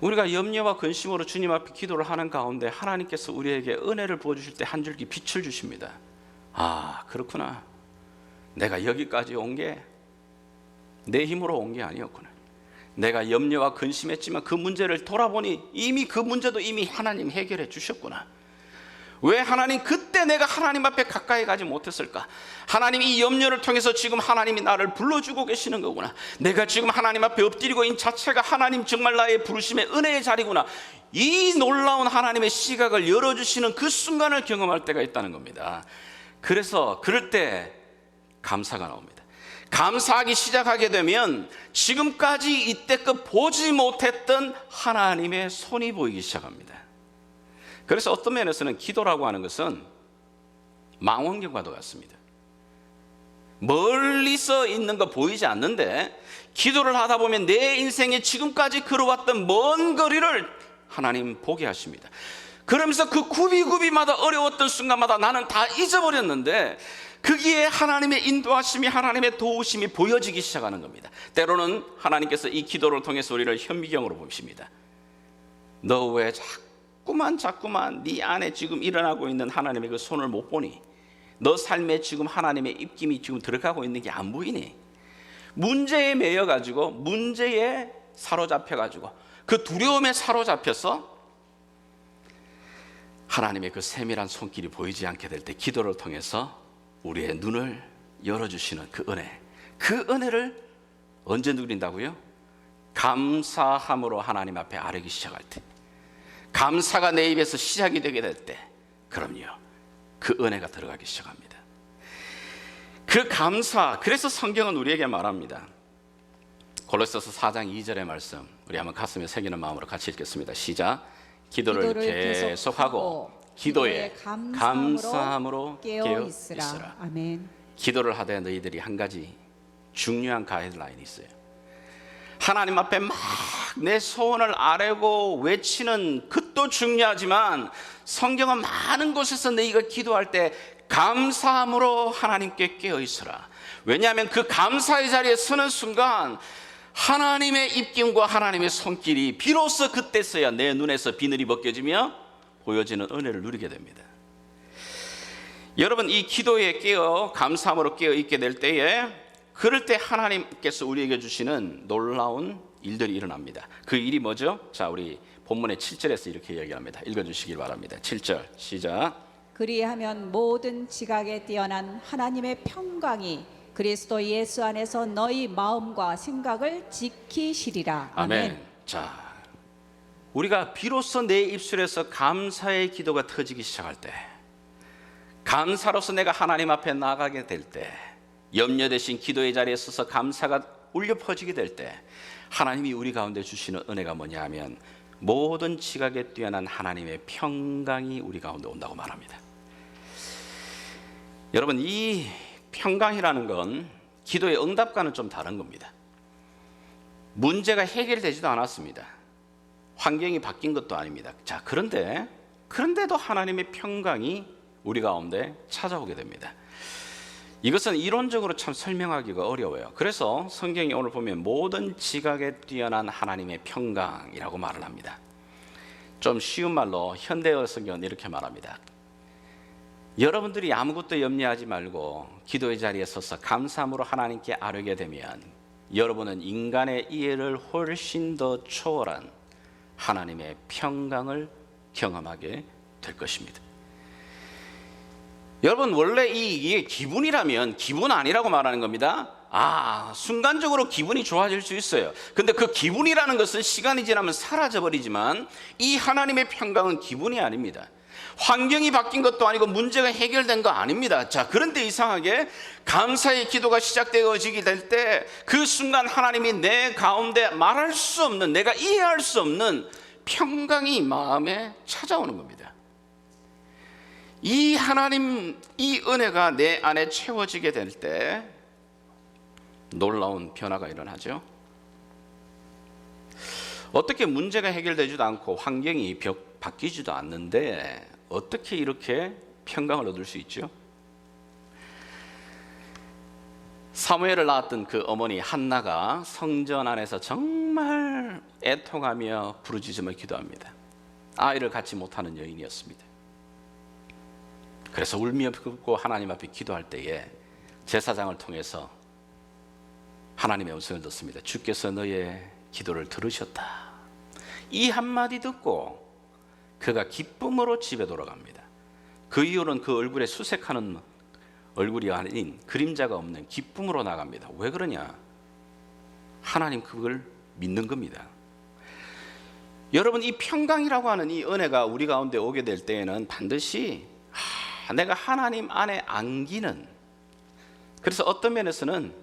우리가 염려와 근심으로 주님 앞에 기도를 하는 가운데 하나님께서 우리에게 은혜를 부어주실 때 한 줄기 빛을 주십니다. 아, 그렇구나. 내가 여기까지 온 게 내 힘으로 온 게 아니었구나. 내가 염려와 근심했지만 그 문제를 돌아보니 이미 그 문제도 이미 하나님 해결해 주셨구나. 왜 하나님 그때 내가 하나님 앞에 가까이 가지 못했을까? 하나님 이 염려를 통해서 지금 하나님이 나를 불러주고 계시는 거구나. 내가 지금 하나님 앞에 엎드리고 있는 자체가 하나님 정말 나의 부르심의 은혜의 자리구나. 이 놀라운 하나님의 시각을 열어주시는 그 순간을 경험할 때가 있다는 겁니다. 그래서 그럴 때 감사가 나옵니다. 감사하기 시작하게 되면 지금까지 이때껏 보지 못했던 하나님의 손이 보이기 시작합니다. 그래서 어떤 면에서는 기도라고 하는 것은 망원경과도 같습니다. 멀리서 있는 거 보이지 않는데 기도를 하다 보면 내 인생에 지금까지 걸어왔던 먼 거리를 하나님 보게 하십니다. 그러면서 그 굽이굽이마다 어려웠던 순간마다 나는 다 잊어버렸는데 거기에 하나님의 인도하심이, 하나님의 도우심이 보여지기 시작하는 겁니다. 때로는 하나님께서 이 기도를 통해서 우리를 현미경으로 보십니다. 너 왜 자꾸만 네 안에 지금 일어나고 있는 하나님의 그 손을 못 보니? 너 삶에 지금 하나님의 입김이 지금 들어가고 있는 게 안 보이니? 문제에 매여가지고, 문제에 사로잡혀가지고, 그 두려움에 사로잡혀서 하나님의 그 세밀한 손길이 보이지 않게 될 때 기도를 통해서 우리의 눈을 열어주시는 그 은혜, 그 은혜를 언제 누린다고요? 감사함으로 하나님 앞에 아뢰기 시작할 때, 감사가 내 입에서 시작이 되게 될 때, 그럼요, 그 은혜가 들어가기 시작합니다. 그 감사, 그래서 성경은 우리에게 말합니다. 골로새서 4장 2절의 말씀, 우리 한번 가슴에 새기는 마음으로 같이 읽겠습니다. 시작. 기도를 계속하고 기도에 감사함으로 깨어 있으라.
아멘.
기도를 하되 너희들이 한 가지 중요한 가이드라인이 있어요. 하나님 앞에 막 내 소원을 아뢰고 외치는 것도 중요하지만, 성경은 많은 곳에서 너희가 기도할 때 감사함으로 하나님께 깨어 있으라. 왜냐하면 그 감사의 자리에 서는 순간 하나님의 입김과 하나님의 손길이 비로소 그때서야 내 눈에서 비늘이 벗겨지며 보여지는 은혜를 누리게 됩니다. 여러분, 이 기도에 깨어 감사함으로 깨어 있게 될 때에, 그럴 때 하나님께서 우리에게 주시는 놀라운 일들이 일어납니다. 그 일이 뭐죠? 자, 우리 본문의 7절에서 이렇게 이야기합니다. 읽어주시길 바랍니다. 7절 시작.
그리하면 모든 지각에 뛰어난 하나님의 평강이 그리스도 예수 안에서 너희 마음과 생각을 지키시리라.
아멘. 자, 우리가 비로소 내 입술에서 감사의 기도가 터지기 시작할 때, 감사로서 내가 하나님 앞에 나가게 될 때, 염려 대신 기도의 자리에 서서 감사가 울려 퍼지게 될 때, 하나님이 우리 가운데 주시는 은혜가 뭐냐 하면, 모든 지각에 뛰어난 하나님의 평강이 우리 가운데 온다고 말합니다. 여러분, 이 평강이라는 건 기도의 응답과는 좀 다른 겁니다. 문제가 해결되지도 않았습니다. 환경이 바뀐 것도 아닙니다. 자, 그런데도 하나님의 평강이 우리 가운데 찾아오게 됩니다. 이것은 이론적으로 참 설명하기가 어려워요. 그래서 성경이 오늘 보면 모든 지각에 뛰어난 하나님의 평강이라고 말을 합니다. 좀 쉬운 말로 현대어 성경은 이렇게 말합니다. 여러분들이 아무것도 염려하지 말고 기도의 자리에 서서 감사함으로 하나님께 아뢰게 되면, 여러분은 인간의 이해를 훨씬 더 초월한 하나님의 평강을 경험하게 될 것입니다. 여러분, 원래 이게 기분이라면 기분 아니라고 말하는 겁니다. 순간적으로 기분이 좋아질 수 있어요. 근데 그 기분이라는 것은 시간이 지나면 사라져버리지만, 이 하나님의 평강은 기분이 아닙니다. 환경이 바뀐 것도 아니고 문제가 해결된 거 아닙니다. 자, 그런데 이상하게 감사의 기도가 시작되어지게 될 때, 그 순간 하나님이 내 가운데 말할 수 없는, 내가 이해할 수 없는 평강이 마음에 찾아오는 겁니다. 이 하나님, 이 은혜가 내 안에 채워지게 될 때 놀라운 변화가 일어나죠. 어떻게 문제가 해결되지도 않고 환경이 바뀌지도 않는데 어떻게 이렇게 평강을 얻을 수 있죠? 사무엘을 낳았던 그 어머니 한나가 성전 안에서 정말 애통하며 부르짖으며 기도합니다. 아이를 갖지 못하는 여인이었습니다. 그래서 울며 붓고 하나님 앞에 기도할 때에 제사장을 통해서 하나님의 음성을 듣습니다. 주께서 너의 기도를 들으셨다. 이 한마디 듣고 그가 기쁨으로 집에 돌아갑니다. 그 이후로는 그 얼굴에 수색하는 얼굴이 아닌 그림자가 없는 기쁨으로 나갑니다. 왜 그러냐? 하나님 그걸 믿는 겁니다. 여러분, 이 평강이라고 하는 이 은혜가 우리 가운데 오게 될 때에는 반드시 내가 하나님 안에 안기는, 그래서 어떤 면에서는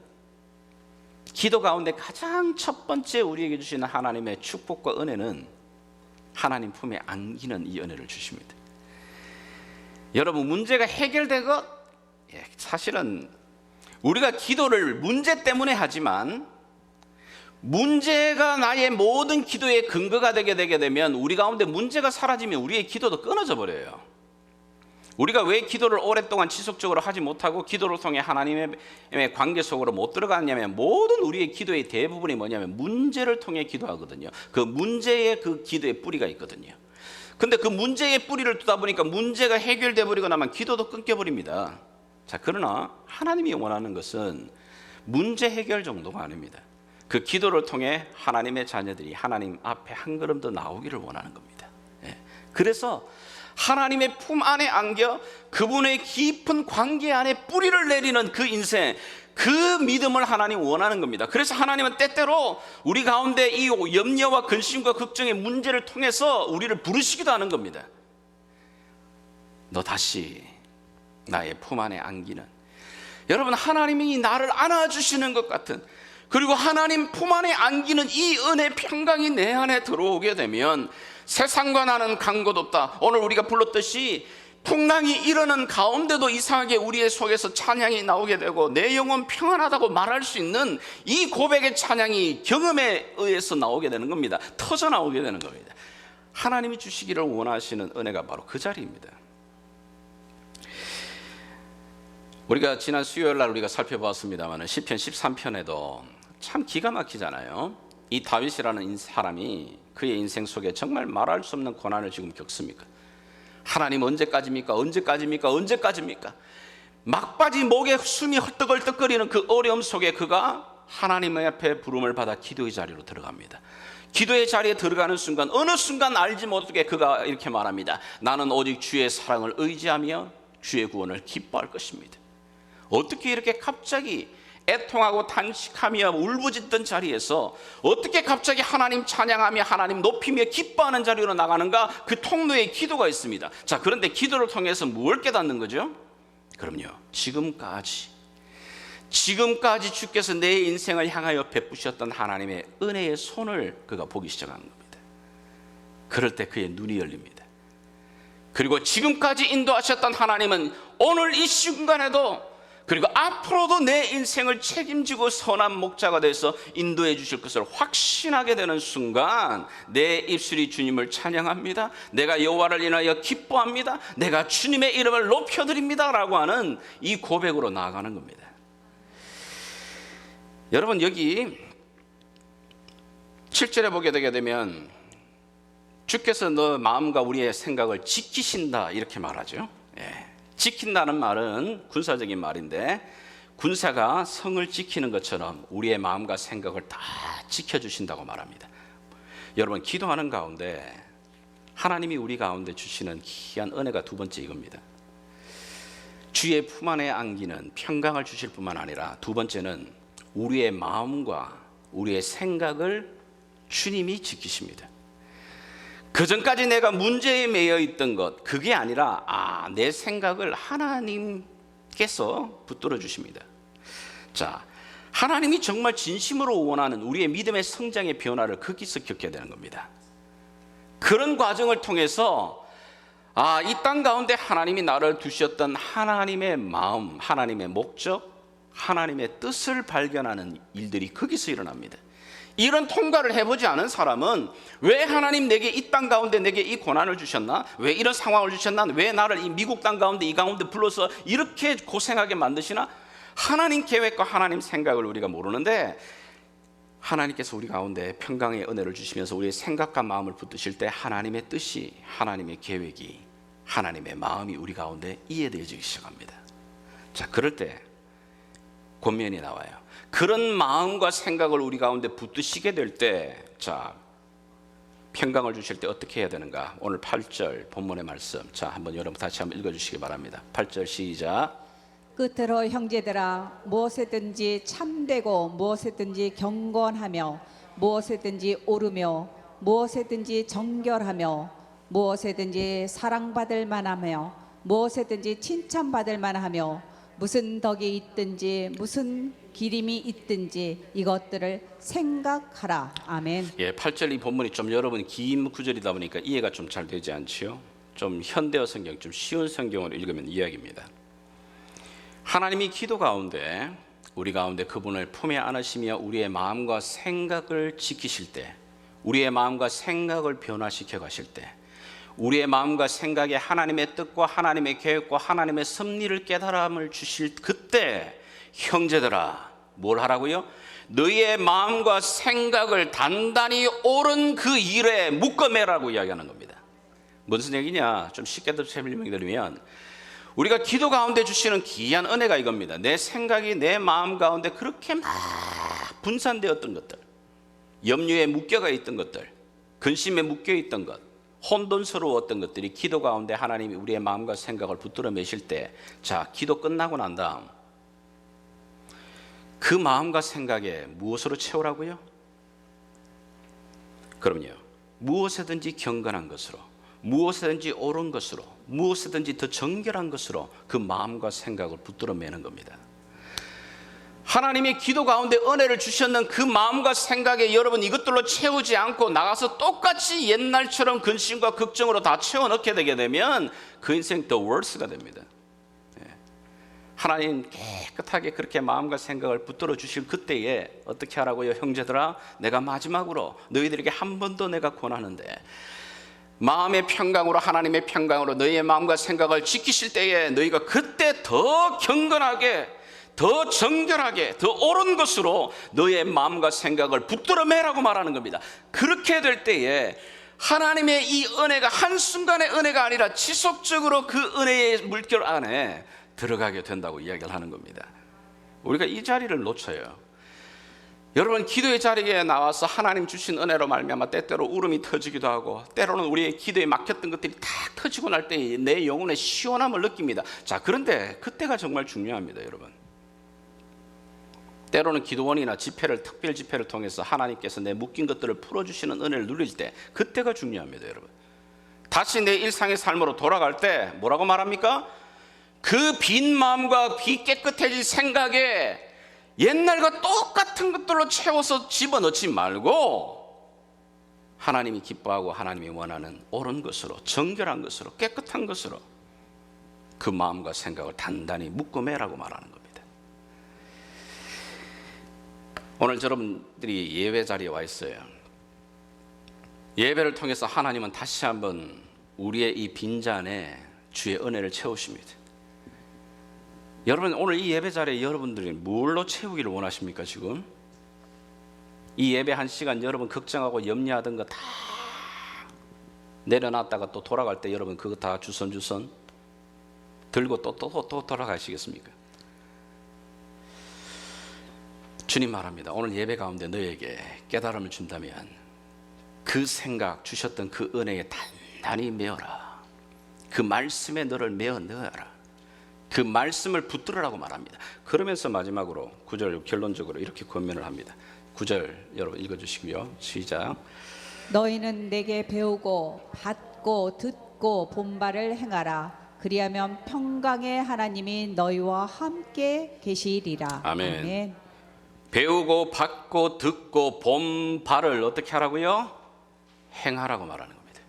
기도 가운데 가장 첫 번째 우리에게 주시는 하나님의 축복과 은혜는 하나님 품에 안기는 이 은혜를 주십니다. 여러분, 문제가 해결되고, 사실은 우리가 기도를 문제 때문에 하지만, 문제가 나의 모든 기도의 근거가 되게 되면 우리 가운데 문제가 사라지면 우리의 기도도 끊어져 버려요. 우리가 왜 기도를 오랫동안 지속적으로 하지 못하고 기도를 통해 하나님의 관계 속으로 못 들어갔냐면, 모든 우리의 기도의 대부분이 뭐냐면 문제를 통해 기도하거든요. 그 문제에 그 기도의 뿌리가 있거든요. 근데 그 문제의 뿌리를 두다 보니까 문제가 해결돼 버리고 나면 기도도 끊겨 버립니다. 자, 그러나 하나님이 원하는 것은 문제 해결 정도가 아닙니다. 그 기도를 통해 하나님의 자녀들이 하나님 앞에 한 걸음 더 나오기를 원하는 겁니다. 그래서 하나님의 품 안에 안겨 그분의 깊은 관계 안에 뿌리를 내리는 그 인생, 그 믿음을 하나님 원하는 겁니다. 그래서 하나님은 때때로 우리 가운데 이 염려와 근심과 걱정의 문제를 통해서 우리를 부르시기도 하는 겁니다. 너 다시 나의 품 안에 안기는, 여러분, 하나님이 나를 안아주시는 것 같은, 그리고 하나님 품 안에 안기는 이 은혜 평강이 내 안에 들어오게 되면 세상과 나는 간 곳 없다. 오늘 우리가 불렀듯이 풍랑이 일어나는 가운데도 이상하게 우리의 속에서 찬양이 나오게 되고 내 영혼 평안하다고 말할 수 있는 이 고백의 찬양이 경험에 의해서 나오게 되는 겁니다. 터져 나오게 되는 겁니다. 하나님이 주시기를 원하시는 은혜가 바로 그 자리입니다. 우리가 지난 수요일 날 우리가 살펴보았습니다만 시편 13편에도 참 기가 막히잖아요. 이 다윗이라는 사람이 그의 인생 속에 정말 말할 수 없는 고난을 지금 겪습니까? 하나님 언제까지입니까? 언제까지입니까? 언제까지입니까? 막바지 목에 숨이 헐떡헐떡거리는 그 어려움 속에 그가 하나님의 앞에 부름을 받아 기도의 자리로 들어갑니다. 기도의 자리에 들어가는 순간, 어느 순간 알지 못하게 그가 이렇게 말합니다. 나는 오직 주의 사랑을 의지하며 주의 구원을 기뻐할 것입니다. 어떻게 이렇게 갑자기 애통하고 탄식하며 울부짖던 자리에서 어떻게 갑자기 하나님 찬양하며 하나님 높이며 기뻐하는 자리로 나가는가? 그 통로에 기도가 있습니다. 자, 그런데 기도를 통해서 뭘 깨닫는 거죠? 그럼요, 지금까지 주께서 내 인생을 향하여 베푸셨던 하나님의 은혜의 손을 그가 보기 시작한 겁니다. 그럴 때 그의 눈이 열립니다. 그리고 지금까지 인도하셨던 하나님은 오늘 이 순간에도, 그리고 앞으로도 내 인생을 책임지고 선한 목자가 돼서 인도해 주실 것을 확신하게 되는 순간 내 입술이 주님을 찬양합니다. 내가 여호와를 인하여 기뻐합니다. 내가 주님의 이름을 높여드립니다 라고 하는 이 고백으로 나아가는 겁니다. 여러분, 여기 7절에 보게 되게 되면 주께서 너 마음과 우리의 생각을 지키신다 이렇게 말하죠. 지킨다는 말은 군사적인 말인데, 군사가 성을 지키는 것처럼 우리의 마음과 생각을 다 지켜주신다고 말합니다. 여러분, 기도하는 가운데 하나님이 우리 가운데 주시는 귀한 은혜가 두 번째 이겁니다. 주의 품 안에 안기는 평강을 주실 뿐만 아니라 두 번째는 우리의 마음과 우리의 생각을 주님이 지키십니다. 그 전까지 내가 문제에 매여 있던 것, 그게 아니라 내 생각을 하나님께서 붙들어 주십니다. 자, 하나님이 정말 진심으로 원하는 우리의 믿음의 성장의 변화를 거기서 겪게 되는 겁니다. 그런 과정을 통해서 이 땅 가운데 하나님이 나를 두셨던 하나님의 마음, 하나님의 목적, 하나님의 뜻을 발견하는 일들이 거기서 일어납니다. 이런 통과를 해보지 않은 사람은 왜 하나님 내게 이 땅 가운데 내게 이 고난을 주셨나? 왜 이런 상황을 주셨나? 왜 나를 이 미국 땅 가운데 이 가운데 불러서 이렇게 고생하게 만드시나? 하나님 계획과 하나님 생각을 우리가 모르는데, 하나님께서 우리 가운데 평강의 은혜를 주시면서 우리의 생각과 마음을 붙드실 때 하나님의 뜻이, 하나님의 계획이, 하나님의 마음이 우리 가운데 이해되어지기 시작합니다. 자, 그럴 때 권면이 나와요. 그런 마음과 생각을 우리 가운데 붙드시게 될 때, 자, 평강을 주실 때 어떻게 해야 되는가? 오늘 8절 본문의 말씀, 자, 한번 여러분 다시 한번 읽어주시기 바랍니다. 8절 시작.
끝으로 형제들아, 무엇이든지 참되고 무엇이든지 경건하며 무엇이든지 옳으며 무엇이든지 정결하며 무엇이든지 사랑받을 만하며 무엇이든지 칭찬받을 만하며 무슨 덕이 있든지 무슨 기림이 있든지 이것들을 생각하라. 아멘.
8절 이 본문이 좀 여러분 긴 구절이다 보니까 이해가 좀 잘 되지 않지요? 좀 현대어 성경, 좀 쉬운 성경으로 읽으면 이야기입니다. 하나님이 기도 가운데 우리 가운데 그분을 품에 안으시며 우리의 마음과 생각을 지키실 때, 우리의 마음과 생각을 변화시켜 가실 때, 우리의 마음과 생각에 하나님의 뜻과 하나님의 계획과 하나님의 섭리를 깨달음을 주실 그때 형제들아 뭘 하라고요? 너희의 마음과 생각을 단단히 옳은 그 일에 묶어매라고 이야기하는 겁니다. 무슨 얘기냐? 좀 쉽게 설명드리면 우리가 기도 가운데 주시는 귀한 은혜가 이겁니다. 내 생각이 내 마음 가운데 그렇게 막 분산되었던 것들, 염려에 묶여가 있던 것들, 근심에 묶여 있던 것, 혼돈스러웠던 것들이 기도 가운데 하나님이 우리의 마음과 생각을 붙들어 매실 때, 자, 기도 끝나고 난 다음 그 마음과 생각에 무엇으로 채우라고요? 그럼요, 무엇이든지 경건한 것으로, 무엇이든지 옳은 것으로, 무엇이든지 더 정결한 것으로 그 마음과 생각을 붙들어 매는 겁니다. 하나님이 기도 가운데 은혜를 주셨는 그 마음과 생각에 여러분 이것들로 채우지 않고 나가서 똑같이 옛날처럼 근심과 걱정으로 다 채워 넣게 되게 되면 그 인생 더 worse가 됩니다. 하나님 깨끗하게 그렇게 마음과 생각을 붙들어 주실 그때에 어떻게 하라고요? 형제들아, 내가 마지막으로 너희들에게 한 번 더 내가 권하는데 마음의 평강으로, 하나님의 평강으로 너희의 마음과 생각을 지키실 때에 너희가 그때 더 경건하게, 더 정결하게, 더 옳은 것으로 너희의 마음과 생각을 붙들어 매라고 말하는 겁니다. 그렇게 될 때에 하나님의 이 은혜가 한순간의 은혜가 아니라 지속적으로 그 은혜의 물결 안에 들어가게 된다고 이야기를 하는 겁니다. 우리가 이 자리를 놓쳐요. 여러분, 기도의 자리에 나와서 하나님 주신 은혜로 말미암아 때때로 울음이 터지기도 하고, 때로는 우리의 기도에 막혔던 것들이 탁 터지고 날 때 내 영혼의 시원함을 느낍니다. 자, 그런데 그때가 정말 중요합니다, 여러분. 때로는 기도원이나 집회를, 특별 집회를 통해서 하나님께서 내 묶인 것들을 풀어주시는 은혜를 누릴 때 그때가 중요합니다, 여러분. 다시 내 일상의 삶으로 돌아갈 때 뭐라고 말합니까? 그 빈 마음과 깨끗해질 생각에 옛날과 똑같은 것들로 채워서 집어넣지 말고 하나님이 기뻐하고 하나님이 원하는 옳은 것으로, 정결한 것으로, 깨끗한 것으로 그 마음과 생각을 단단히 묶어매라고 말하는 겁니다. 오늘 여러분들이 예배 자리에 와 있어요. 예배를 통해서 하나님은 다시 한번 우리의 이 빈잔에 주의 은혜를 채우십니다. 여러분, 오늘 이 예배 자리에 여러분들이 뭘로 채우기를 원하십니까? 지금 이 예배 한 시간 여러분 걱정하고 염려하던 거 다 내려놨다가 또 돌아갈 때 여러분 그거 다 주선주선 들고 또 돌아가시겠습니까? 주님 말합니다. 오늘 예배 가운데 너에게 깨달음을 준다면 그 생각 주셨던 그 은혜에 단단히 메어라. 그 말씀에 너를 메어 넣어라. 그 말씀을 붙들으라고 말합니다. 그러면서 마지막으로 9절 결론적으로 이렇게 권면을 합니다. 9절 여러분 읽어주시고요. 시작.
너희는 내게 배우고 받고 듣고 본바를 행하라. 그리하면 평강의 하나님이 너희와 함께 계시리라.
아멘.
아멘.
배우고 받고 듣고 본바를 어떻게 하라고요? 행하라고 말하는 겁니다.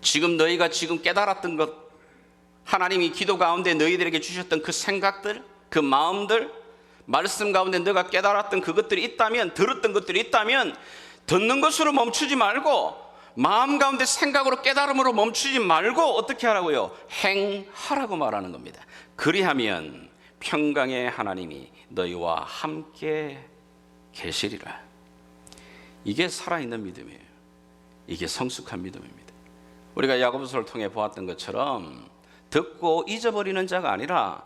지금 너희가 지금 깨달았던 것, 하나님이 기도 가운데 너희들에게 주셨던 그 생각들, 그 마음들, 말씀 가운데 너가 깨달았던 그것들이 있다면, 들었던 것들이 있다면 듣는 것으로 멈추지 말고 마음 가운데 생각으로 깨달음으로 멈추지 말고 어떻게 하라고요? 행하라고 말하는 겁니다. 그리하면 평강의 하나님이 너희와 함께 계시리라. 이게 살아있는 믿음이에요. 이게 성숙한 믿음입니다. 우리가 야고보서를 통해 보았던 것처럼 듣고 잊어버리는 자가 아니라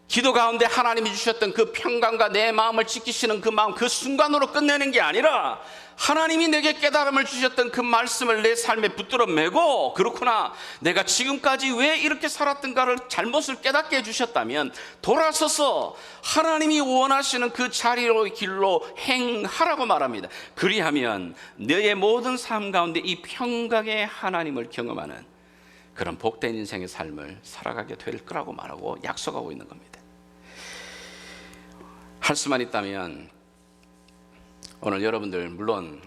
기도 가운데 하나님이 주셨던 그 평강과 내 마음을 지키시는 그 마음, 그 순간으로 끝내는 게 아니라 하나님이 내게 깨달음을 주셨던 그 말씀을 내 삶에 붙들어 매고, 그렇구나, 내가 지금까지 왜 이렇게 살았던가를 잘못을 깨닫게 해주셨다면 돌아서서 하나님이 원하시는 그 자리로 길로 행하라고 말합니다. 그리하면 너의 모든 삶 가운데 이 평강의 하나님을 경험하는 그런 복된 인생의 삶을 살아가게 될 거라고 말하고 약속하고 있는 겁니다. 할 수만 있다면 오늘 여러분들, 물론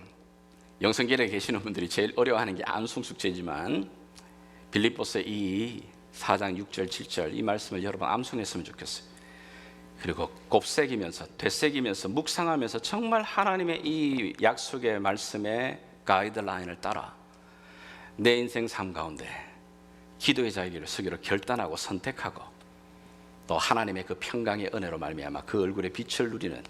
영성계에 계시는 분들이 제일 어려워하는 게 암송숙제지만 빌립보서 2 4장 6절 7절 이 말씀을 여러분 암송했으면 좋겠어요. 그리고 곱새기면서 되새기면서 묵상하면서 정말 하나님의 이 약속의 말씀의 가이드라인을 따라 내 인생 삶 가운데 기도의 자리를 서기로 결단하고 선택하고 또 하나님의 그 평강의 은혜로 말미암아 그 얼굴의 빛을 누리는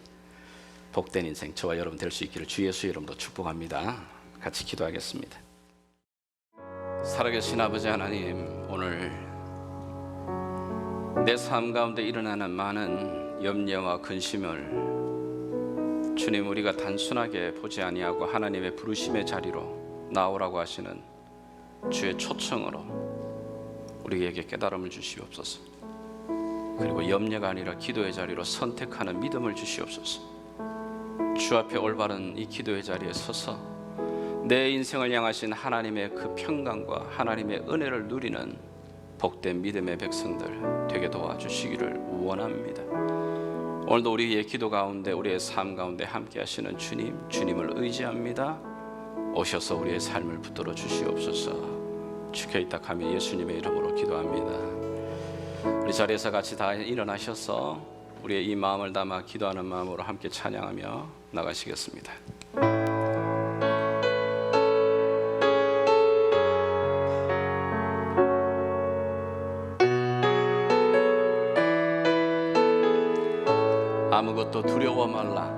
복된 인생 저와 여러분 될 수 있기를 주 예수의 이름으로 축복합니다. 같이 기도하겠습니다. 살아계신 아버지 하나님, 오늘 내 삶 가운데 일어나는 많은 염려와 근심을 주님 우리가 단순하게 보지 아니하고 하나님의 부르심의 자리로 나오라고 하시는 주의 초청으로 우리에게 깨달음을 주시옵소서. 그리고 염려가 아니라 기도의 자리로 선택하는 믿음을 주시옵소서. 주 앞에 올바른 이 기도의 자리에 서서 내 인생을 향하신 하나님의 그 평강과 하나님의 은혜를 누리는 복된 믿음의 백성들 되게 도와주시기를 원합니다. 오늘도 우리의 기도 가운데 우리의 삶 가운데 함께 하시는 주님을 의지합니다. 오셔서 우리의 삶을 붙들어 주시옵소서. 주께 있다하며 예수님의 이름으로 기도합니다. 우리 자리에서 같이 다 일어나셔서 우리의 이 마음을 담아 기도하는 마음으로 함께 찬양하며 나가시겠습니다. 아무것도 두려워 말라.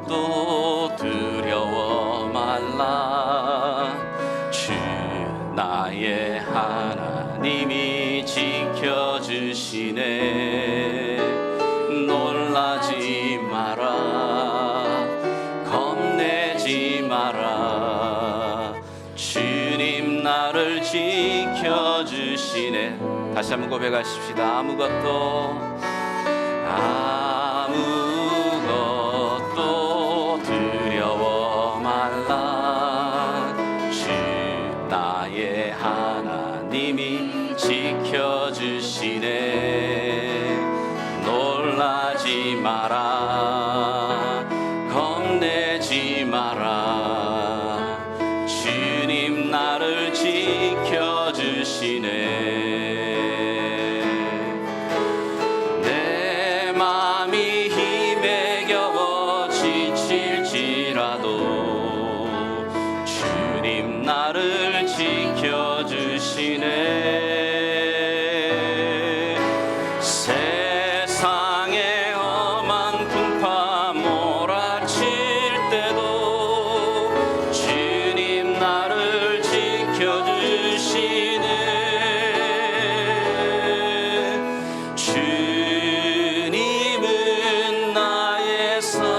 아무것도 두려워 말라. 주 나의 하나님이 지켜주시네. 놀라지 마라. 겁내지 마라. 주님 나를 지켜주시네. 다시 한번 고백하십시다. 아무것도 두려워 말라. 주 나의 하나님이 지켜주시네. 놀라지 마라. 겁내지 마라. 주님 나를 지켜주시네. 나를 지켜주시네. 세상에 험한 풍파 몰아칠 때도 주님 나를 지켜주시네. 주님은 나의 산성.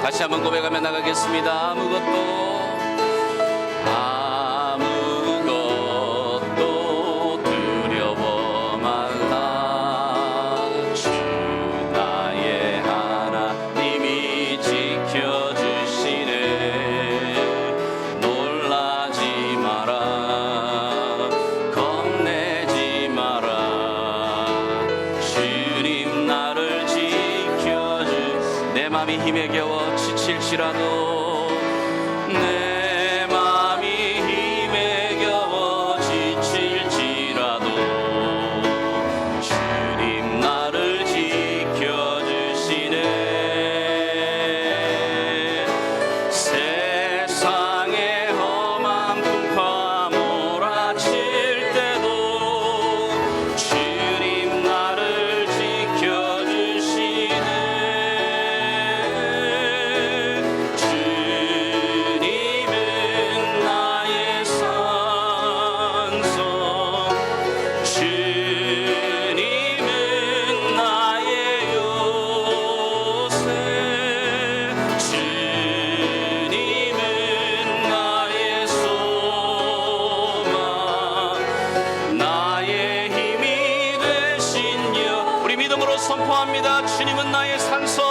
다시 한번 고백하며 나가겠습니다. 아무것도 두려워 말라. 주 나의 하나님이 지켜주시네. 놀라지 마라. 겁내지 마라. 주님 나를 내 맘이 힘에 겨워 지칠지라도 내 맘이 힘에 겨워 지칠지라도 주님 나를 지켜주시네. 세상에 험한 풍파 몰아칠 때도 주님 나를 지켜주시네. 선포합니다. 주님은 나의 산성.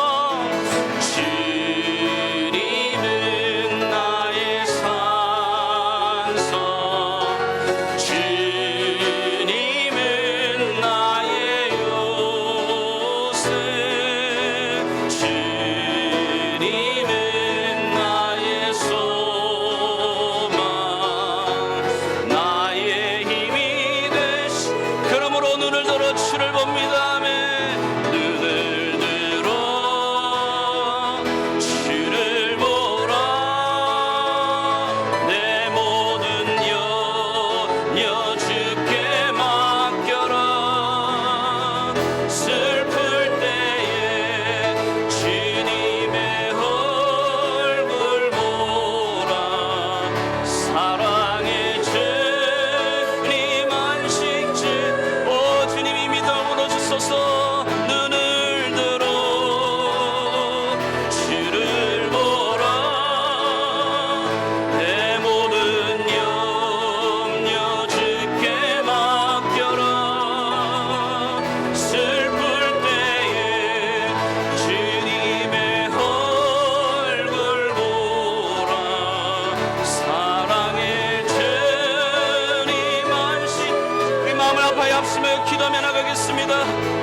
주님은 나의 산성. 주님은 나의 오늘도 주를 봅니다. 아멘. 눈을 들어 주를 보라. 내 모든 염려 주께 맡겨라. 슬플 때에 주님의 얼굴 보라. 사랑의 주님 안식주 오 주님이 믿음으로 주소서. 눈을 들어 주를 보라. 내 모든 염려 주께 맡겨라. 슬플 때에 주님의 얼굴 보라. 사랑의 주님 안식 우리 마음을 아파에 앞서며 기도하며 나가겠습니다.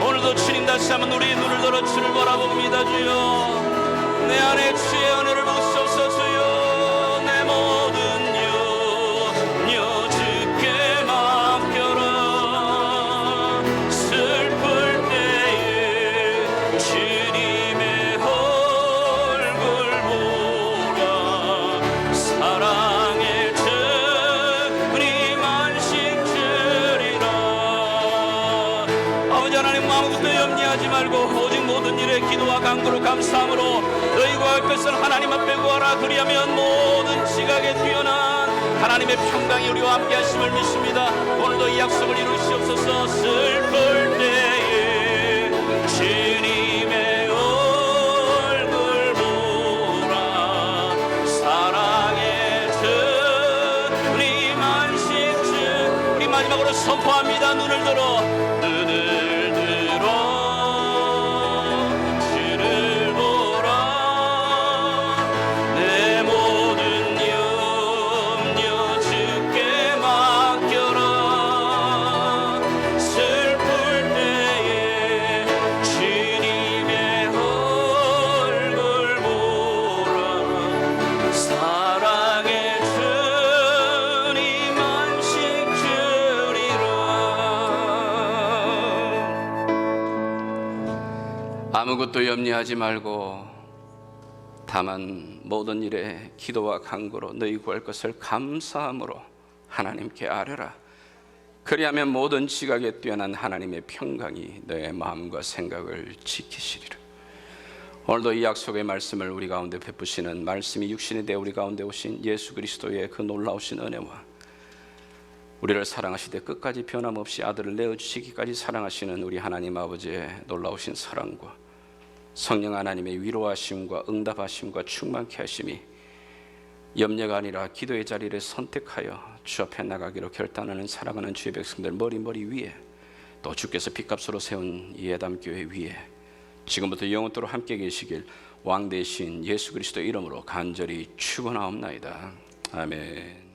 오늘도 주님 다시 한번 우리의 눈을 들어 주를 바라봅니다. 주여 내 안에 주의 은혜를 부으소서. 주여 내 모든 염려 주께 맡겨라. 슬플 때에 주님의 얼굴 보라. 사랑의 주님 안식 주리라. 아버지 하나님 아무것도 염려하지 말고 오직 모든 일에 기도와 간구로 감사함으로 너희 구할 것을 하나님 앞에 구하라. 그리하면 모든 지각에 뛰어난 하나님의 평강이 우리와 함께 하심을 믿습니다. 오늘도 이 약속을 이루시옵소서. 슬플 때에 주님의 얼굴 보라. 사랑의 주님 안식 주 우리 마지막으로 선포합니다. 눈을 들어 주를 보라. 내 모든 염려 주께 맡겨라. 슬플 때에 주님의 얼굴 보라. 사랑의 주님 안식 주리라. 아무것도 염려하지 말고 다만 모든 일에 기도와 간구로 너희 구할 것을 감사함으로 하나님께 아뢰라. 그리하면 모든 지각에 뛰어난 하나님의 평강이 너의 마음과 생각을 지키시리라. 오늘도 이 약속의 말씀을 우리 가운데 베푸시는 말씀이 육신이 되어 우리 가운데 오신 예수 그리스도의 그 놀라우신 은혜와 우리를 사랑하시되 끝까지 변함없이 아들을 내어주시기까지 사랑하시는 우리 하나님 아버지의 놀라우신 사랑과 성령 하나님의 위로하심과 응답하심과 충만케 하심이 염려가 아니라 기도의 자리를 선택하여 주 앞에 나가기로 결단하는 사랑하는 주의 백성들 머리 위에 또 주께서 핏값으로 세운 이 예담교회 위에 지금부터 영원토록 함께 계시길 왕 대신 예수 그리스도 이름으로 간절히 축원하옵나이다. 아멘.